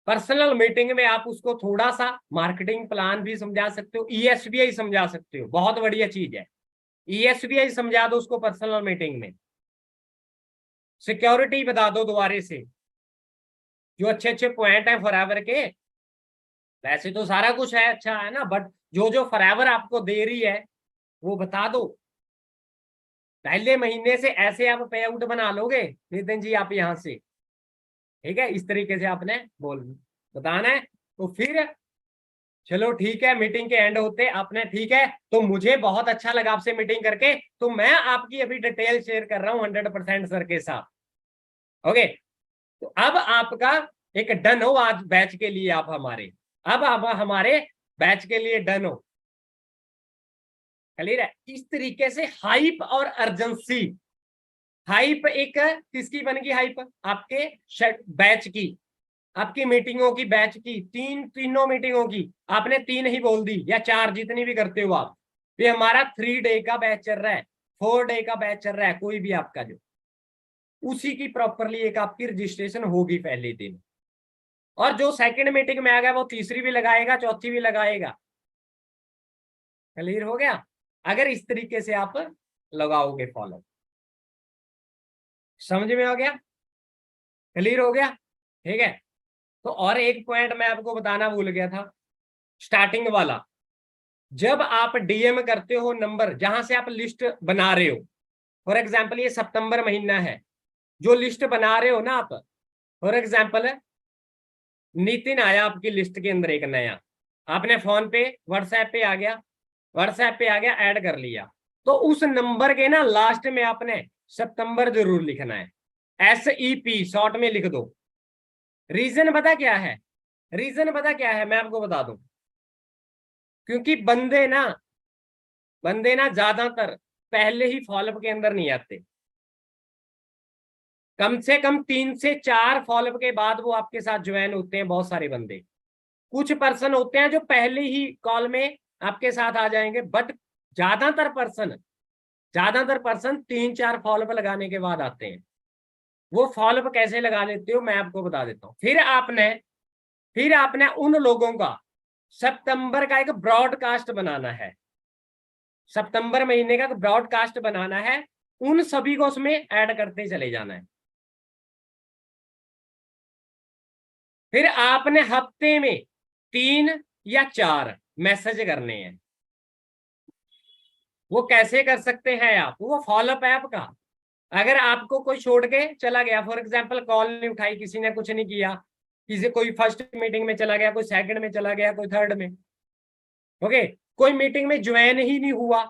Speaker 1: पर्सनल मीटिंग में आप उसको थोड़ा सा मार्केटिंग प्लान भी समझा सकते हो, ईएसबीआई समझा सकते हो, बहुत बढ़िया चीज है। ईएसबीआई समझा दो उसको पर्सनल मीटिंग में, सिक्योरिटी बता दो दोबारे से, जो अच्छे अच्छे पॉइंट है फॉरएवर के। वैसे तो सारा कुछ है अच्छा है ना, बट जो जो फॉरएवर आपको दे रही है वो बता दो। पहले महीने से ऐसे आप पे आउट बना लोगे नितिन जी आप यहां से। ठीक है? इस तरीके से आपने बोल बताना है। तो फिर चलो ठीक है, मीटिंग के एंड होते आपने, ठीक है तो मुझे बहुत अच्छा लगा आपसे मीटिंग करके, तो मैं आपकी अभी डिटेल शेयर कर रहा हूं 100% सर के साथ। ओके? तो अब आपका एक डन हो आज बैच के लिए, आप हमारे, अब आप हमारे बैच के लिए डन हो। क्लियर है? इस तरीके से हाइप और अर्जेंसी, हाइप एक किसकी बन गई, हाइप आपके बैच की, आपकी मीटिंगों की, बैच की, तीनों मीटिंगों की आपने तीन ही बोल दी या चार, जितनी भी करते हो आप। ये हमारा 3 डे का बैच चल रहा है, 4 डे का बैच चल रहा है, कोई भी आपका जो, उसी की प्रॉपरली एक आपकी रजिस्ट्रेशन होगी पहले दिन। और जो सेकंड मीटिंग में आ गया वो तीसरी भी लगाएगा, चौथी भी लगाएगा। क्लियर हो गया? अगर इस तरीके से आप लगाओगे फॉलो। समझ में आ गया? क्लियर हो गया? ठीक है? तो और एक पॉइंट मैं आपको बताना भूल गया था, स्टार्टिंग वाला। जब आप डीएम करते हो नंबर, जहां से आप लिस्ट बना रहे हो, फॉर एग्जाम्पल ये सितंबर महीना है, जो लिस्ट बना रहे हो ना आप, फॉर एग्जाम्पल नितिन आया आपकी लिस्ट के अंदर एक नया, आपने फोन पे व्हाट्सएप पे आ गया, व्हाट्सएप पे आ गया, ऐड कर लिया, तो उस नंबर के ना लास्ट में आपने सितंबर जरूर लिखना है, SEP शॉर्ट में लिख दो। रीजन पता क्या है? रीजन पता क्या है, मैं आपको बता दूं। क्योंकि बंदे ना ज्यादातर पहले ही फॉलोअप के अंदर नहीं आते, कम से कम 3 से 4 फॉलोअप के बाद वो आपके साथ ज्वाइन होते हैं बहुत सारे बंदे। कुछ पर्सन होते हैं जो पहले ही कॉल में आपके साथ आ जाएंगे, बट ज्यादातर पर्सन 3-4 फॉलोअप लगाने के बाद आते हैं। वो फॉलोअप कैसे लगा लेते हो मैं आपको बता देता हूँ। फिर आपने उन लोगों का सितंबर का एक ब्रॉडकास्ट बनाना है, सितंबर महीने का ब्रॉडकास्ट बनाना है, उन सभी को उसमें ऐड करते चले जाना है। फिर आपने हफ्ते में 3 या 4 मैसेज करने हैं। वो कैसे कर सकते हैं आप? वो फॉलोअप ऐप का अगर आपको कोई छोड़ के चला गया, फॉर एग्जाम्पल कॉल नहीं उठाई, किसी ने कुछ नहीं किया, किसी कोई फर्स्ट मीटिंग में चला गया, कोई सेकंड में चला गया, कोई थर्ड में, ओके, कोई मीटिंग में ज्वाइन ही नहीं हुआ,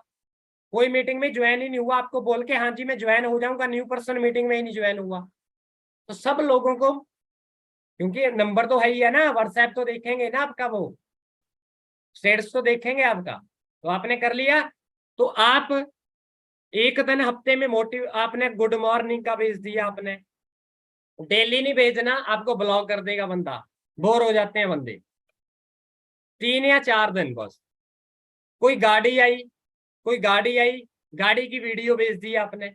Speaker 1: कोई मीटिंग में ज्वाइन ही नहीं हुआ, आपको बोल के हाँ जी मैं ज्वाइन हो जाऊंगा, न्यू पर्सन मीटिंग में ही नहीं ज्वाइन हुआ, तो सब लोगों को, क्योंकि नंबर तो है ही है ना, व्हाट्सएप तो देखेंगे ना आपका, वो स्टेटस तो देखेंगे आपका, तो आपने कर लिया, तो आप एक दिन हफ्ते में मोटिव, आपने गुड मॉर्निंग का भेज दिया, आपने डेली नहीं भेजना, आपको ब्लॉक कर देगा बंदा, बोर हो जाते हैं बंदे, 3 या 4 दिन बस। कोई गाड़ी आई, कोई गाड़ी आई, गाड़ी की वीडियो भेज दी आपने,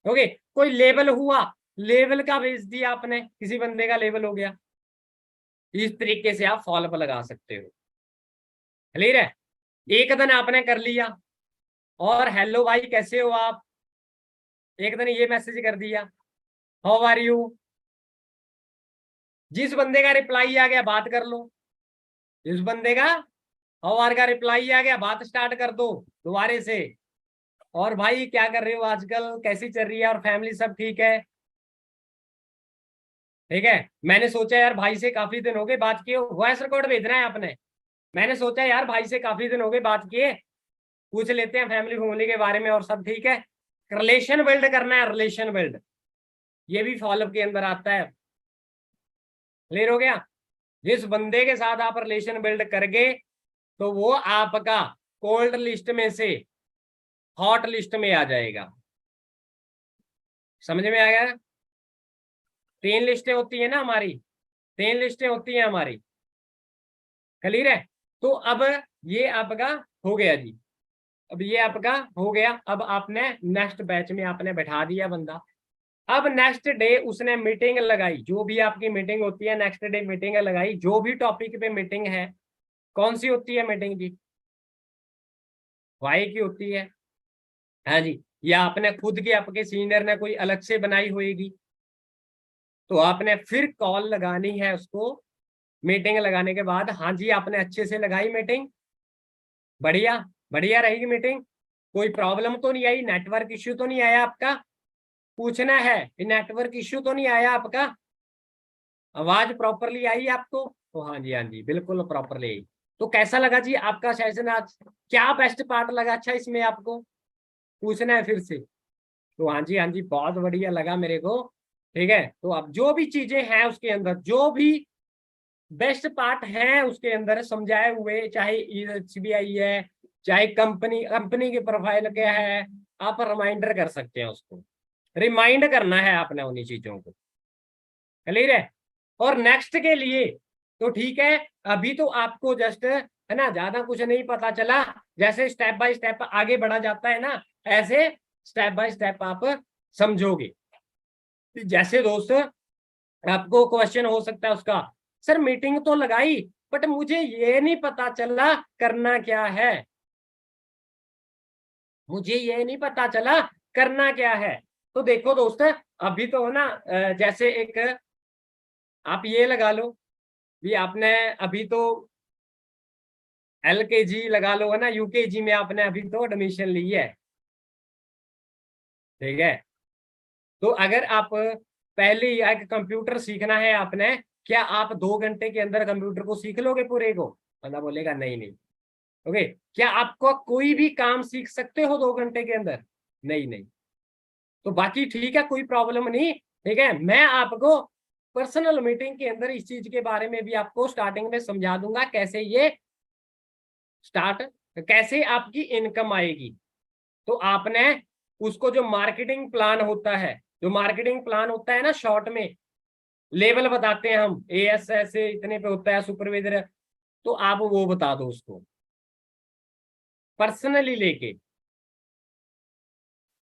Speaker 1: ओके, कोई लेवल हुआ, लेवल का भेज दिया आपने, किसी बंदे का लेवल हो गया, इस तरीके से आप फॉलोअप लगा सकते हो, क्लियर है। एक दिन आपने कर लिया, और हेलो भाई कैसे हो आप, एक दिन ये मैसेज कर दिया, हाउ आर यू, जिस बंदे का रिप्लाई आ गया बात कर लो, जिस बंदे का हाउ आर का रिप्लाई आ गया बात स्टार्ट कर दो दोबारे से, और भाई क्या कर रहे हो आजकल, कैसी चल रही है, और फैमिली सब ठीक है, ठीक है। मैंने सोचा यार भाई से काफी दिन हो गए बात किए, वॉइस रिकॉर्ड भेजना है आपने, मैंने सोचा यार भाई से काफी दिन हो गए बात किए, पूछ लेते हैं फैमिली फैमिली के बारे में, और सब ठीक है, रिलेशन बिल्ड करना है, रिलेशन बिल्ड, ये भी फॉलोअप के अंदर आता है, क्लियर हो गया। जिस बंदे के साथ आप रिलेशन बिल्ड करके, तो वो आपका कोल्ड लिस्ट में से हॉट लिस्ट में आ जाएगा, समझ में आ गया। 3 लिस्टें होती है ना हमारी, 3 लिस्टें होती हैं हमारी, क्लियर है। तो अब ये आपका हो गया जी, अब ये आपका हो गया, अब आपने नेक्स्ट बैच में आपने बैठा दिया बंदा, अब नेक्स्ट डे उसने मीटिंग लगाई, जो भी आपकी मीटिंग होती है नेक्स्ट डे मीटिंग लगाई, जो भी टॉपिक पे मीटिंग है, कौन सी होती है मीटिंग जी, वाई की होती है, हाँ जी, या आपने खुद के आपके सीनियर ने कोई अलग से बनाई होगी, तो आपने फिर कॉल लगानी है उसको, मीटिंग लगाने के बाद, हाँ जी आपने अच्छे से लगाई मीटिंग, बढ़िया बढ़िया रहेगी मीटिंग, कोई प्रॉब्लम तो नहीं आई, नेटवर्क इश्यू तो नहीं आया आपका, पूछना है नेटवर्क इश्यू तो नहीं आया आपका, आवाज प्रॉपरली आई आपको, तो हाँ जी हाँ जी बिल्कुल प्रॉपरली आई। तो कैसा लगा जी आपका सेशन आज, क्या बेस्ट पार्ट लगा अच्छा इसमें आपको, पूछना है फिर से, तो हाँ जी बहुत बढ़िया लगा मेरे को, ठीक है। तो अब जो भी चीजें हैं उसके अंदर, जो भी बेस्ट पार्ट है उसके अंदर समझाए हुए, चाहे एसबीआई है, चाहे कंपनी कंपनी की प्रोफाइल क्या है, आप रिमाइंडर कर सकते हैं उसको, रिमाइंड करना है आपने उन्हीं चीजों को, क्लियर है। और नेक्स्ट के लिए तो ठीक है, अभी तो आपको जस्ट है ना, ज्यादा कुछ नहीं पता चला, जैसे स्टेप बाय स्टेप आगे बढ़ा जाता है ना, ऐसे स्टेप बाय स्टेप आप समझोगे। जैसे दोस्त आपको क्वेश्चन हो सकता है उसका, सर मीटिंग तो लगाई बट मुझे ये नहीं पता चला करना क्या है, मुझे ये नहीं पता चला करना क्या है। तो देखो दोस्त, अभी तो ना जैसे एक आप ये लगा लो, भी आपने अभी तो LKG लगा लो है ना, UKG में आपने अभी तो एडमिशन ली है, ठीक है। तो अगर आप पहले ही एक कंप्यूटर सीखना है आपने, क्या आप 2 घंटे के अंदर कंप्यूटर को सीख लोगे पूरे को, बंदा बोलेगा नहीं नहीं, ओके। क्या आपको कोई भी काम सीख सकते हो 2 घंटे के अंदर, नहीं नहीं, तो बाकी ठीक है कोई प्रॉब्लम नहीं, ठीक है। मैं आपको पर्सनल मीटिंग के अंदर इस चीज के बारे में भी आपको स्टार्टिंग में समझा दूंगा, कैसे ये स्टार्ट, कैसे आपकी इनकम आएगी। तो आपने उसको जो मार्केटिंग प्लान होता है, जो मार्केटिंग प्लान होता है ना, शॉर्ट में लेवल बताते हैं हम, AS ऐसे इतने पे होता है, सुपरवाइजर, तो आप वो बता दो उसको पर्सनली लेके,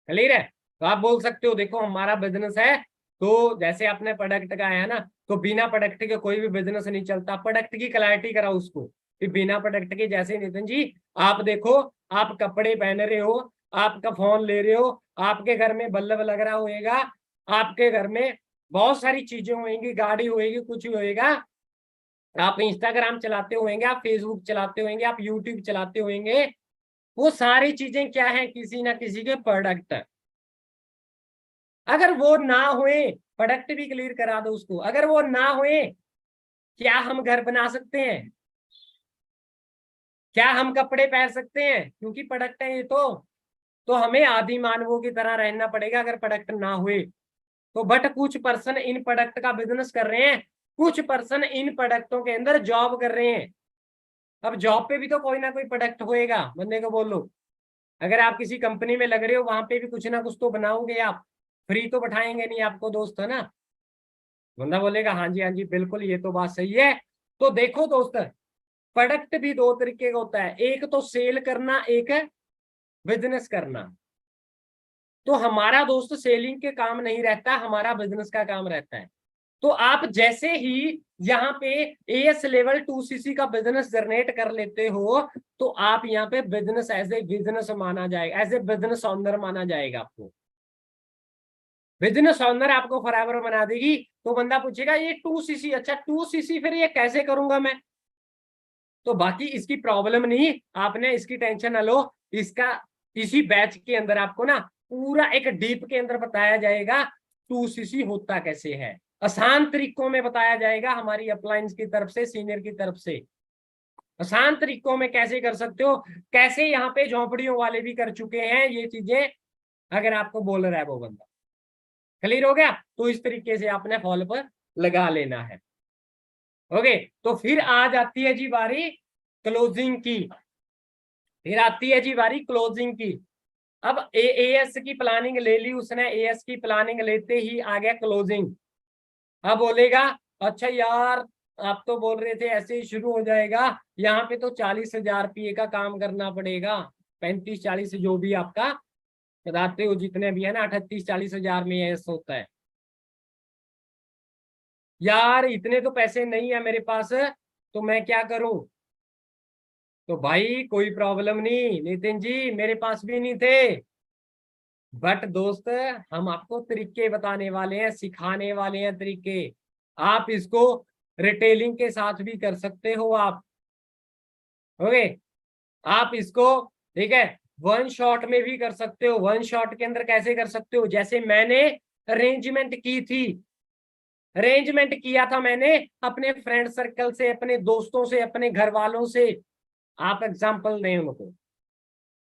Speaker 1: क्लियर है। तो आप बोल सकते हो देखो हमारा बिजनेस है, तो जैसे आपने प्रोडक्ट का है ना, तो बिना प्रोडक्ट के कोई भी बिजनेस नहीं चलता, प्रोडक्ट की क्लैरिटी कराओ उसको कि बिना प्रोडक्ट के, जैसे नितिन जी आप देखो, आप कपड़े पहन रहे हो, आपका फोन ले रहे हो, आपके घर में बल्ब लग रहा होगा, आपके घर में बहुत सारी चीजें होंगी, गाड़ी होगी, कुछ भी होएगा, आप इंस्टाग्राम चलाते होंगे, आप फेसबुक चलाते होंगे, आप यूट्यूब चलाते होंगे, वो सारी चीजें क्या है, किसी ना किसी के प्रोडक्ट है, अगर वो ना हुए, प्रोडक्ट भी क्लियर करा दो उसको, अगर वो ना हुए, क्या हम घर बना सकते हैं? क्या हम कपड़े पहन सकते हैं? क्योंकि प्रोडक्ट है ये तो हमें आदि मानवों की तरह रहना पड़ेगा अगर प्रोडक्ट ना हुए तो। बट कुछ पर्सन इन प्रोडक्ट का बिजनेस कर रहे हैं, कुछ पर्सन इन प्रोडक्टों के अंदर जॉब कर रहे हैं। अब जॉब पे भी तो कोई ना कोई प्रोडक्ट होएगा, बंदे को बोलो। अगर आप किसी कंपनी में लग रहे हो, वहां पे भी कुछ ना कुछ तो बनाओगे आप, फ्री तो बैठाएंगे नहीं आपको दोस्त, है ना। बंदा बोलेगा हाँ जी बिल्कुल, ये तो बात सही है। तो देखो दोस्त, प्रोडक्ट भी दो तरीके का होता है, एक तो सेल करना, एक है बिजनेस करना। तो हमारा दोस्त सेलिंग के काम नहीं रहता, हमारा बिजनेस का काम रहता है। तो आप जैसे ही यहाँ पे एएस लेवल 2cc का बिजनेस जनरेट कर लेते हो, तो आप यहाँ पे बिजनेस एज ए बिजनेस माना जाएगा, एज ए बिजनेस ओनर माना जाएगा आपको। बिजनेस ओनर आपको फॉरएवर बना देगी। तो बंदा पूछेगा ये 2cc, अच्छा 2cc फिर ये कैसे करूंगा मैं? तो बाकी इसकी प्रॉब्लम नहीं, आपने इसकी टेंशन ना लो। इसका इसी बैच के अंदर आपको ना पूरा एक डीप के अंदर बताया जाएगा 2cc होता कैसे है, आसान तरीकों में बताया जाएगा हमारी अपलाइंस की तरफ से, सीनियर की तरफ से। आसान तरीकों में कैसे कर सकते हो, कैसे यहाँ पे झोंपड़ियों वाले भी कर चुके हैं ये चीजें, अगर आपको बोल रहा है वो बंदा। क्लियर हो गया? तो इस तरीके से आपने फॉलो पर लगा लेना है। ओके, तो फिर आ जाती है जी बारी क्लोजिंग की। फिर आती है जी बारी क्लोजिंग की। अब एएस की प्लानिंग ले ली उसने, एएस की प्लानिंग लेते ही आ गया क्लोजिंग। अब बोलेगा अच्छा यार, आप तो बोल रहे थे ऐसे ही शुरू हो जाएगा, यहाँ पे तो 40,000 रुपये का काम करना पड़ेगा, 35-40 जो भी आपका बताते हो जितने भी है ना, 38-40 हजार में एएस होता है। यार इतने तो पैसे नहीं है मेरे पास, तो मैं क्या करूं? तो भाई कोई प्रॉब्लम नहीं नितिन जी, मेरे पास भी नहीं थे, बट दोस्त हम आपको तरीके बताने वाले हैं, सिखाने वाले हैं तरीके। आप इसको रिटेलिंग के साथ भी कर सकते हो आप। ओके, आप इसको, ठीक है, वन शॉट में भी कर सकते हो। वन शॉट के अंदर कैसे कर सकते हो? जैसे मैंने अरेंजमेंट की थी, अरेंजमेंट किया था मैंने अपने फ्रेंड सर्कल से, अपने दोस्तों से, अपने घर वालों से। आप एग्जाम्पल दें उनको,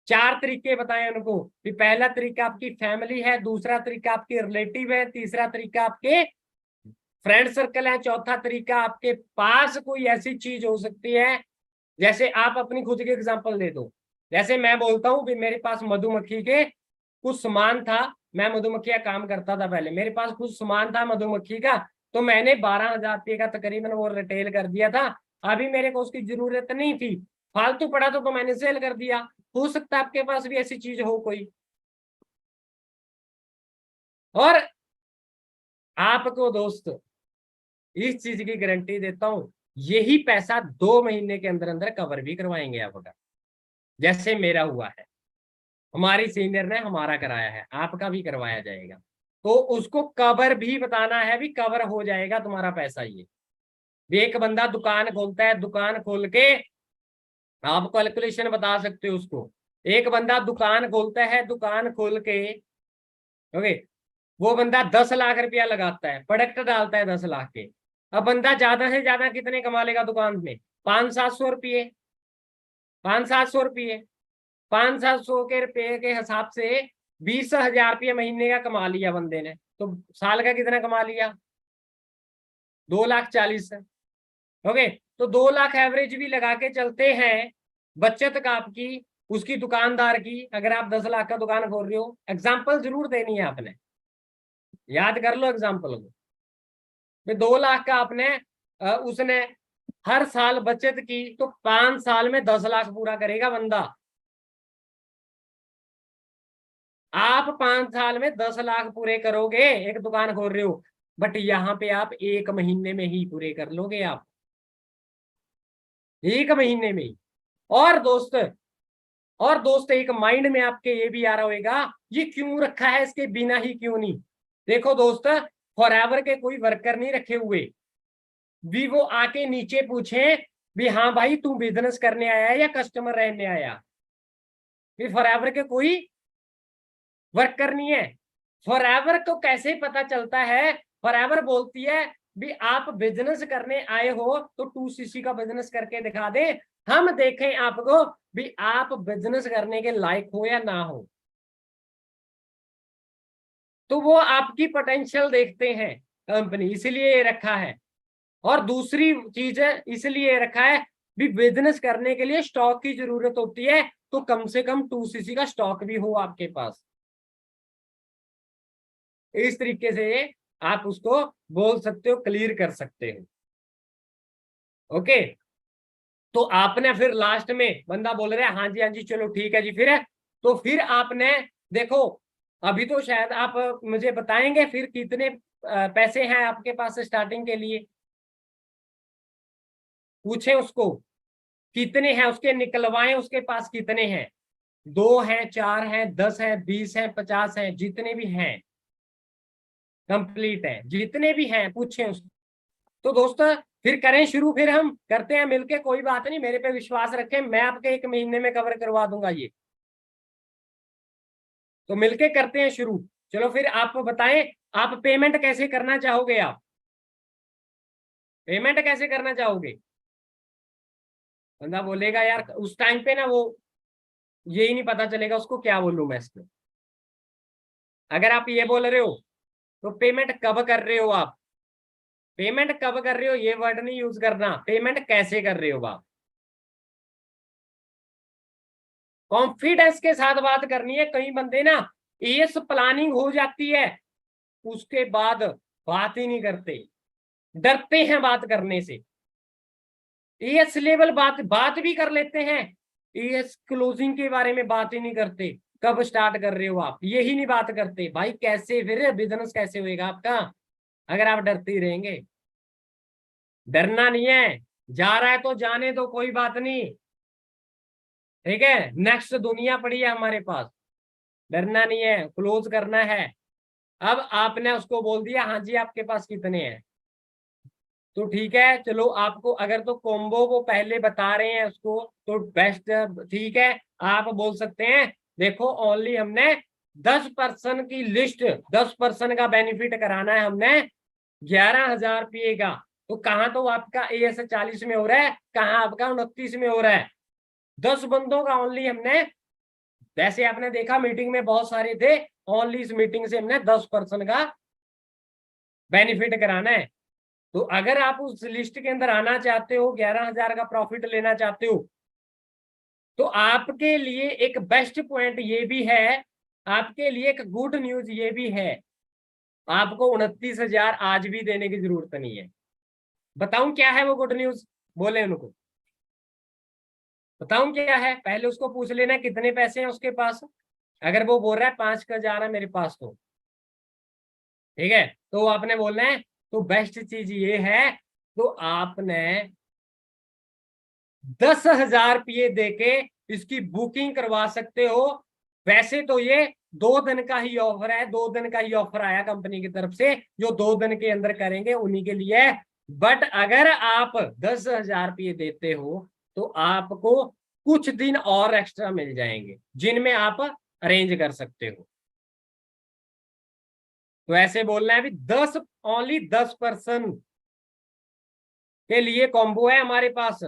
Speaker 1: 4 तरीके बताएं उनको कि पहला तरीका आपकी फैमिली है, दूसरा तरीका आपके रिलेटिव है, तीसरा तरीका आपके फ्रेंड सर्कल है, चौथा तरीका आपके पास कोई ऐसी चीज हो सकती है। जैसे आप अपनी खुद की एग्जांपल दे दो। जैसे मैं बोलता हूँ भी मेरे पास मधुमक्खी के कुछ सामान था, मैं मधुमक्खी का काम करता था पहले, मेरे पास कुछ सामान था मधुमक्खी का, तो मैंने 12,000 रुपये का तकरीबन वो रिटेल कर दिया था। अभी मेरे को उसकी जरूरत नहीं थी, फालतू पड़ा तो मैंने सेल कर दिया। हो सकता है आपके पास भी ऐसी चीज हो कोई। और आपको दोस्त इस चीज की गारंटी देता हूं, यही पैसा 2 महीने के अंदर अंदर कवर भी करवाएंगे आपका, जैसे मेरा हुआ है। हमारी सीनियर ने हमारा कराया है, आपका भी करवाया जाएगा। तो उसको कवर भी बताना है, भी कवर हो जाएगा तुम्हारा पैसा ये। एक बंदा दुकान खोलता है, दुकान खोल के आप कैलकुलेशन बता सकते हो उसको। एक बंदा दुकान खोलता है, दुकान खोल के, ओके, वो बंदा 10 लाख रुपया लगाता है, प्रोडक्ट डालता है 10 लाख के। अब बंदा ज्यादा से ज्यादा कितने कमा लेगा दुकान में? 500-700 रुपये, 500-700 रुपये। 500-700 के रुपये के हिसाब से 20,000 रुपये महीने का कमा लिया बंदे ने, तो साल का कितना कमा लिया? 2,40,000। ओके, तो 2 लाख एवरेज भी लगा के चलते हैं बचत का आपकी, उसकी दुकानदार की। अगर आप 10 लाख का दुकान खोल रहे हो, एग्जाम्पल जरूर देनी है आपने, याद कर लो एग्जाम्पल को। 2 लाख का आपने उसने हर साल बचत की, तो 5 साल में 10 लाख पूरा करेगा बंदा। आप 5 साल में 10 लाख पूरे करोगे, एक दुकान खोल रहे हो, बट यहाँ पे आप 1 महीने में ही पूरे कर लोगे आप, 1 महीने में ही। और दोस्त, और दोस्त एक माइंड में आपके ये भी आ रहा होगा, ये क्यों रखा है, इसके बिना ही क्यों नहीं? देखो दोस्त, फॉरएवर के कोई वर्कर नहीं रखे हुए, भी वो आके नीचे पूछे भी हाँ भाई तू बिजनेस करने आया है या कस्टमर रहने आया, भी फॉरएवर के कोई वर्कर नहीं है। फॉरएवर को कैसे पता चलता है? फॉरएवर बोलती है भी आप बिजनेस करने आए हो तो 2cc का बिजनेस करके दिखा दे, हम देखें आपको भी आप बिजनेस करने के लायक हो या ना हो। तो वो आपकी पोटेंशियल देखते हैं कंपनी, इसलिए ये रखा है। और दूसरी चीज है, इसलिए रखा है भी बिजनेस करने के लिए स्टॉक की जरूरत होती है, तो कम से कम 2cc का स्टॉक भी हो आपके पास। इस तरीके से आप उसको बोल सकते हो, क्लियर कर सकते हो। ओके, तो आपने फिर लास्ट में बंदा बोल रहा है हाँ जी हाँ जी चलो ठीक है जी, फिर है तो फिर आपने देखो, अभी तो शायद आप मुझे बताएंगे फिर कितने पैसे हैं आपके पास स्टार्टिंग के लिए, पूछे उसको कितने हैं, उसके निकलवाएं उसके पास कितने हैं, 2 हैं, 4 हैं, 10 हैं, 20 हैं, 50 हैं, जितने भी हैं कंप्लीट है, जितने भी हैं पूछे उसको। तो दोस्तों फिर करें शुरू, फिर हम करते हैं मिलके, कोई बात नहीं, मेरे पे विश्वास रखें, मैं आपके 1 महीने में कवर करवा दूंगा ये। तो मिलके करते हैं शुरू। चलो फिर आप बताएं, आप पेमेंट कैसे करना चाहोगे? आप पेमेंट कैसे करना चाहोगे? बंदा बोलेगा यार उस टाइम पे ना वो यही नहीं पता चलेगा उसको क्या बोलूं मैं इसमें। अगर आप ये बोल रहे हो तो पेमेंट कब कर रहे हो आप, पेमेंट कब कर रहे हो ये वर्ड नहीं यूज करना, पेमेंट कैसे कर रहे हो आप। कॉन्फिडेंस के साथ बात करनी है। कई बंदे ना एएस प्लानिंग हो जाती है उसके बाद बात ही नहीं करते, डरते हैं बात करने से। एएस लेवल बात बात भी कर लेते हैं, एएस क्लोजिंग के बारे में बात ही नहीं करते। कब स्टार्ट कर रहे हो आप, यही नहीं बात करते। भाई कैसे फिर बिजनेस कैसे होएगा आपका अगर आप डरते ही रहेंगे? डरना नहीं है, जा रहा है तो जाने दो, कोई बात नहीं, ठीक है। नेक्स्ट दुनिया पड़ी है हमारे पास, डरना नहीं है, क्लोज करना है। अब आपने उसको बोल दिया हाँ जी आपके पास कितने हैं, तो ठीक है चलो, आपको अगर तो कॉम्बो वो पहले बता रहे हैं उसको तो बेस्ट, ठीक है। आप बोल सकते हैं देखो ओनली हमने 10% की लिस्ट, 10% का बेनिफिट कराना है हमने 11,000 रुपये का। तो कहाँ तो आपका एएस 40 में हो रहा है, कहाँ आपका 29 में हो रहा है। 10 बंदों का ओनली हमने, वैसे आपने देखा मीटिंग में बहुत सारे थे, ओनली इस मीटिंग से हमने 10% का बेनिफिट कराना है। तो अगर आप उस लिस्ट के अंदर आना चाहते हो, 11,000 का प्रॉफिट लेना चाहते हो, तो आपके लिए एक बेस्ट पॉइंट ये भी है, आपके लिए एक गुड न्यूज ये भी है, आपको 29,000 आज भी देने की जरूरत नहीं है। बताऊं क्या है वो गुड न्यूज, बोले उनको बताऊं क्या है, पहले उसको पूछ लेना कितने पैसे हैं उसके पास। अगर वो बोल रहा है 5 का जा रहा है मेरे पास, तो ठीक है, तो आपने बोलना है तो बेस्ट चीज ये है, तो आपने 10,000 रुपये देके इसकी बुकिंग करवा सकते हो। वैसे तो ये 2 दिन का ही ऑफर है, 2 दिन का ही ऑफर आया कंपनी की तरफ से, जो 2 दिन के अंदर करेंगे उन्हीं के लिए। बट अगर आप 10,000 रुपये देते हो तो आपको कुछ दिन और एक्स्ट्रा मिल जाएंगे जिनमें आप अरेंज कर सकते हो। तो ऐसे बोलना है भी 10, ओनली 10% के लिए कॉम्बो है हमारे पास।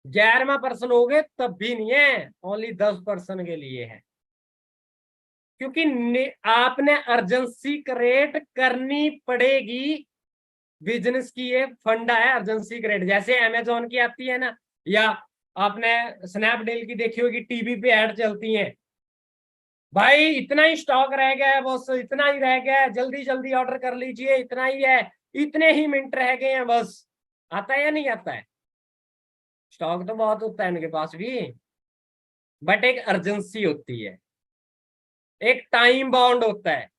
Speaker 1: 11वां पर्सन हो गए तब भी नहीं है, ओनली 10% के लिए है। क्योंकि आपने अर्जेंसी क्रिएट करनी पड़ेगी, बिजनेस की ये फंडा है अर्जेंसी क्रिएट। जैसे अमेजोन की आती है ना, या आपने स्नैपडील की देखी होगी, टीवी पे ऐड चलती है, भाई इतना ही स्टॉक रह गया है बस, इतना ही रह गया है, जल्दी जल्दी ऑर्डर कर लीजिए, इतना ही है, इतने ही मिनट रह गए हैं बस। आता है या नहीं आता है? स्टॉक तो बहुत होता है उनके पास भी, बट एक अर्जेंसी होती है, एक टाइम बाउंड होता है।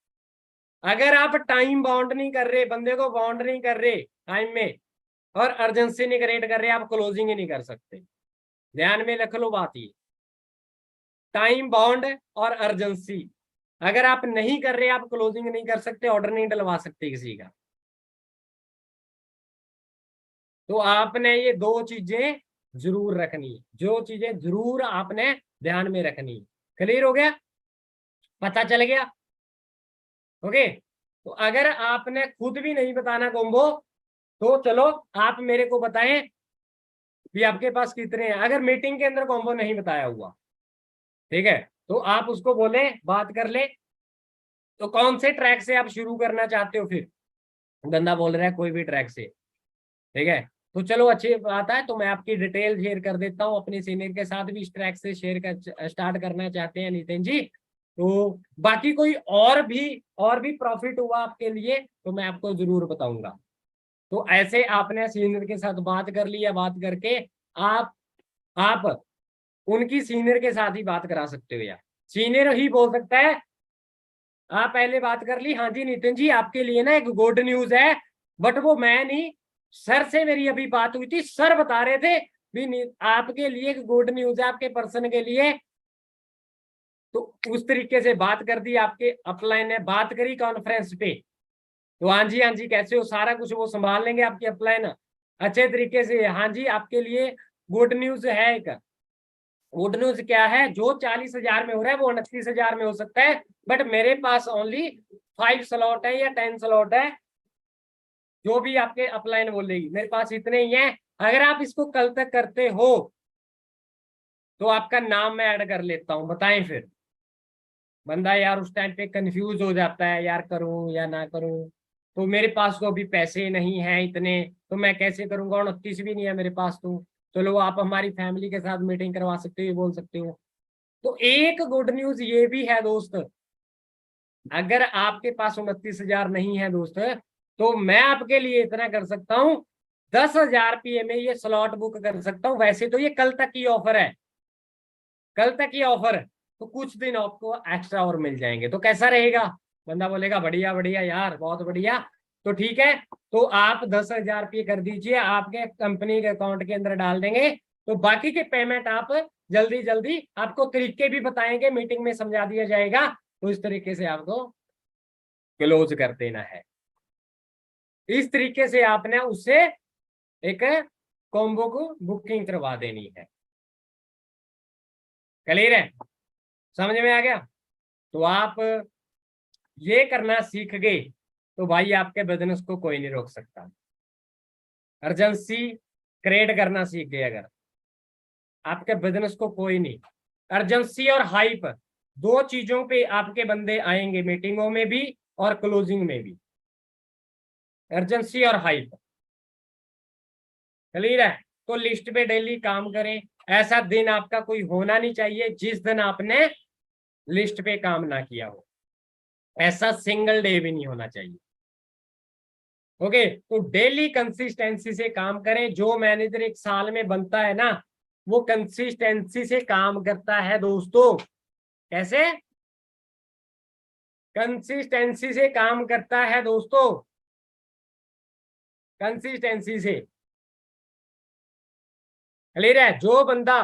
Speaker 1: अगर आप टाइम बाउंड नहीं कर रहे, बंदे को बाउंड नहीं कर रहे टाइम में, और अर्जेंसी नहीं क्रिएट कर रहे, आप क्लोजिंग ही नहीं कर सकते। ध्यान में रख लो बात ये, टाइम बाउंड और अर्जेंसी अगर आप नहीं कर रहे, आप क्लोजिंग नहीं कर सकते, ऑर्डर नहीं डलवा सकते किसी का। तो आपने ये 2 चीजें जरूर रखनी, जो चीजें जरूर आपने ध्यान में रखनी। क्लियर हो गया, पता चल गया? ओके, तो अगर आपने खुद भी नहीं बताना कॉम्बो, तो चलो आप मेरे को बताएं भी आपके पास कितने हैं। अगर मीटिंग के अंदर कॉम्बो नहीं बताया हुआ, ठीक है, तो आप उसको बोले, बात कर ले। तो कौन से ट्रैक से आप शुरू करना चाहते हो? फिर बंदा बोल रहा है कोई भी ट्रैक से, ठीक है, तो चलो अच्छी बात है। तो मैं आपकी डिटेल शेयर कर देता हूँ, अपने सीनियर के साथ भी इस ट्रैक से शेयर कर स्टार्ट करना चाहते हैं नितिन जी। तो बाकी कोई और भी प्रॉफिट हुआ आपके लिए तो मैं आपको जरूर बताऊंगा। तो ऐसे आपने सीनियर के साथ बात कर ली, या बात करके आप उनकी सीनियर के साथ ही बात करा सकते हो, या सीनियर ही बोल सकता है आप पहले बात कर ली, हाँ जी नितिन जी आपके लिए ना एक गुड न्यूज है, बट वो मैं नहीं, सर से मेरी अभी बात हुई थी, सर बता रहे थे भी आपके लिए एक गुड न्यूज है आपके पर्सन के लिए। तो उस तरीके से बात कर दी, आपके अपलाइन ने बात करी कॉन्फ्रेंस पे, तो हाँ जी कैसे हो, सारा कुछ वो संभाल लेंगे आपकी अपलाइन अच्छे तरीके से। हाँ जी आपके लिए गुड न्यूज है, एक गुड न्यूज क्या है, जो 40,000 में हो रहा है वो 29,000 में हो सकता है, बट मेरे पास ओनली 5 स्लॉट है या 10 स्लॉट है, जो भी आपके अपलाइन बोलेगी मेरे पास इतने ही हैं। अगर आप इसको कल तक करते हो तो आपका नाम मैं ऐड कर लेता हूं, बताएं फिर। बंदा यार उस टाइम पे कंफ्यूज हो जाता है, यार करूं या ना करूं, तो मेरे पास तो अभी पैसे नहीं हैं इतने, तो मैं कैसे करूंगा, 29 भी नहीं है मेरे पास, तो चलो आप हमारी फैमिली के साथ मीटिंग करवा सकते हो, ये बोल सकते हो। तो एक गुड न्यूज ये भी है दोस्त, अगर आपके पास 29,000 नहीं है दोस्त, तो मैं आपके लिए इतना कर सकता हूं, 10,000 रुपये में ये स्लॉट बुक कर सकता हूं। वैसे तो ये कल तक की ऑफर है, कल तक की ऑफर है, तो कुछ दिन आपको एक्स्ट्रा और मिल जाएंगे, तो कैसा रहेगा? बंदा बोलेगा बढ़िया बढ़िया यार, बहुत बढ़िया। तो ठीक है, तो आप 10,000 रुपये कर दीजिए, आपके कंपनी के अकाउंट के अंदर डाल देंगे, तो बाकी के पेमेंट आप जल्दी जल्दी, आपको तरीके भी बताएंगे, मीटिंग में समझा दिया जाएगा, तो इस तरीके से आपको क्लोज कर देना है। इस तरीके से आपने उससे एक कॉम्बो को बुकिंग करवा देनी है। क्लियर है? समझ में आ गया? तो आप ये करना सीख गए तो भाई आपके बिजनेस को कोई नहीं रोक सकता। अर्जेंसी क्रिएट करना सीख गए अगर, आपके बिजनेस को कोई नहीं, अर्जेंसी और हाइप दो चीजों पे आपके बंदे आएंगे, मीटिंगों में भी और क्लोजिंग में भी, अर्जेंसी और हाइप। क्लियर है? तो लिस्ट पे डेली काम करें। ऐसा दिन आपका कोई होना नहीं चाहिए जिस दिन आपने लिस्ट पे काम ना किया हो, ऐसा सिंगल डे भी नहीं होना चाहिए। ओके, तो डेली कंसिस्टेंसी से काम करें। जो मैनेजर एक साल में बनता है ना, वो कंसिस्टेंसी से काम करता है दोस्तों। कैसे? कंसिस्टेंसी से काम करता है दोस्तों, कंसिस्टेंसी से। क्लियर है? जो बंदा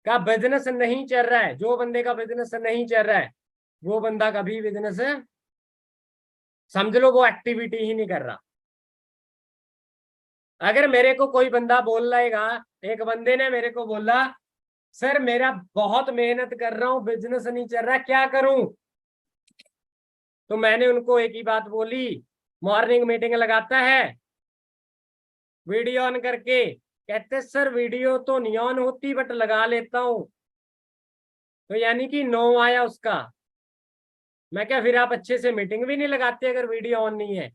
Speaker 1: का बिजनेस नहीं चल रहा है, जो बंदे का बिजनेस नहीं चल रहा है, वो बंदा कभी बिजनेस, समझ लो वो एक्टिविटी ही नहीं कर रहा। अगर मेरे को कोई बंदा बोल रहेगा, एक बंदे ने मेरे को बोला सर मेरा बहुत मेहनत कर रहा हूं, बिजनेस नहीं चल रहा, क्या करूं? तो मैंने उनको एक ही बात बोली, मॉर्निंग मीटिंग लगाता है वीडियो ऑन करके, कहते सर वीडियो तो नहीं ऑन होती बट लगा लेता हूं, तो यानी कि 9 आया उसका। मैं क्या, फिर आप अच्छे से मीटिंग भी नहीं लगाते अगर वीडियो ऑन नहीं है।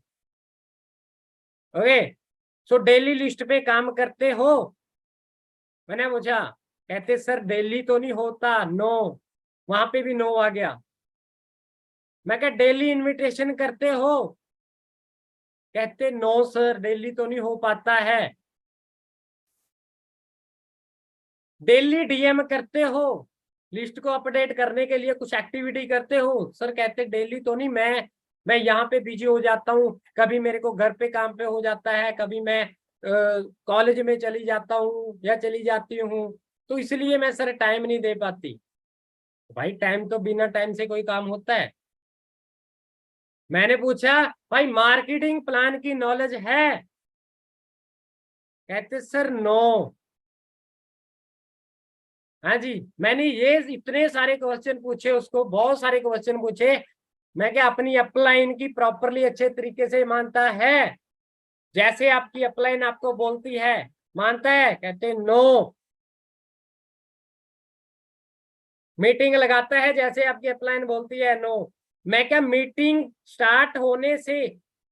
Speaker 1: ओके, सो डेली लिस्ट पे काम करते हो? मैंने पूछा, कहते सर डेली तो नहीं होता, नो, वहां पे भी नो आ गया। मैं क्या डेली इनविटेशन करते हो? कहते नो सर डेली तो नहीं हो पाता है। डेली डीएम करते हो? लिस्ट को अपडेट करने के लिए कुछ एक्टिविटी करते हो? सर कहते डेली तो नहीं, मैं यहाँ पे बिजी हो जाता हूँ, कभी मेरे को घर पे काम पे हो जाता है, कभी मैं कॉलेज में चली जाता हूँ या चली जाती हूँ, तो इसलिए मैं सर टाइम नहीं दे पाती। भाई टाइम तो बिना टाइम से कोई काम होता है? मैंने पूछा भाई मार्केटिंग प्लान की नॉलेज है? कहते सर नो। हाँ जी, मैंने ये इतने सारे क्वेश्चन पूछे उसको, बहुत सारे क्वेश्चन पूछे, मैं क्या अपनी अपलाइन की प्रॉपरली अच्छे तरीके से मानता है? जैसे आपकी अपलाइन आपको बोलती है मानता है? कहते नो। मीटिंग लगाता है जैसे आपकी अपलाइन बोलती है? नो। मैं क्या मीटिंग स्टार्ट होने से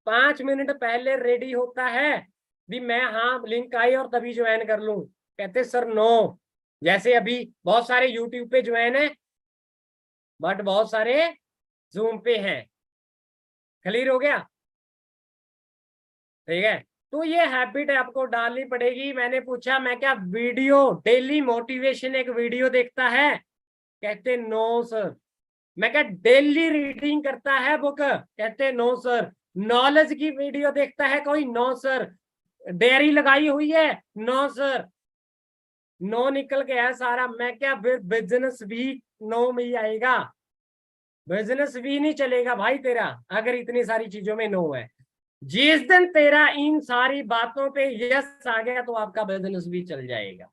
Speaker 1: 5 मिनट पहले रेडी होता है भी मैं हाँ लिंक आई और तभी ज्वाइन कर लूं? कहते सर नो। जैसे अभी बहुत सारे यूट्यूब पे ज्वाइन है बट बहुत सारे जूम पे हैं। क्लियर हो गया? ठीक है। तो ये हैबिट आपको डालनी पड़ेगी। मैंने पूछा मैं क्या वीडियो डेली मोटिवेशन एक वीडियो देखता है? कहते नो सर। मैं क्या डेली रीडिंग करता है बुक? कहते नो सर। नॉलेज की वीडियो देखता है कोई? No sir. डेयरी लगाई हुई है? No sir. नो निकल गया है सारा। मैं क्या फिर बिजनेस भी नो में ही आएगा? बिजनेस भी नहीं चलेगा भाई तेरा अगर इतनी सारी चीजों में नो है। जिस दिन तेरा इन सारी बातों पे यस आ गया तो आपका बिजनेस भी चल जाएगा।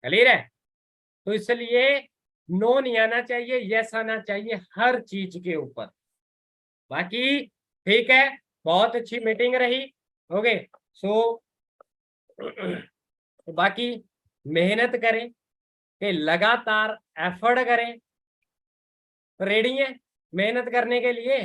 Speaker 1: क्लियर है? तो इसलिए नो नहीं आना चाहिए, यस आना चाहिए हर चीज के ऊपर। बाकी ठीक है, बहुत अच्छी मीटिंग रही। ओके सो बाकी मेहनत करें कि लगातार एफर्ट करें। रेडी है मेहनत करने के लिए?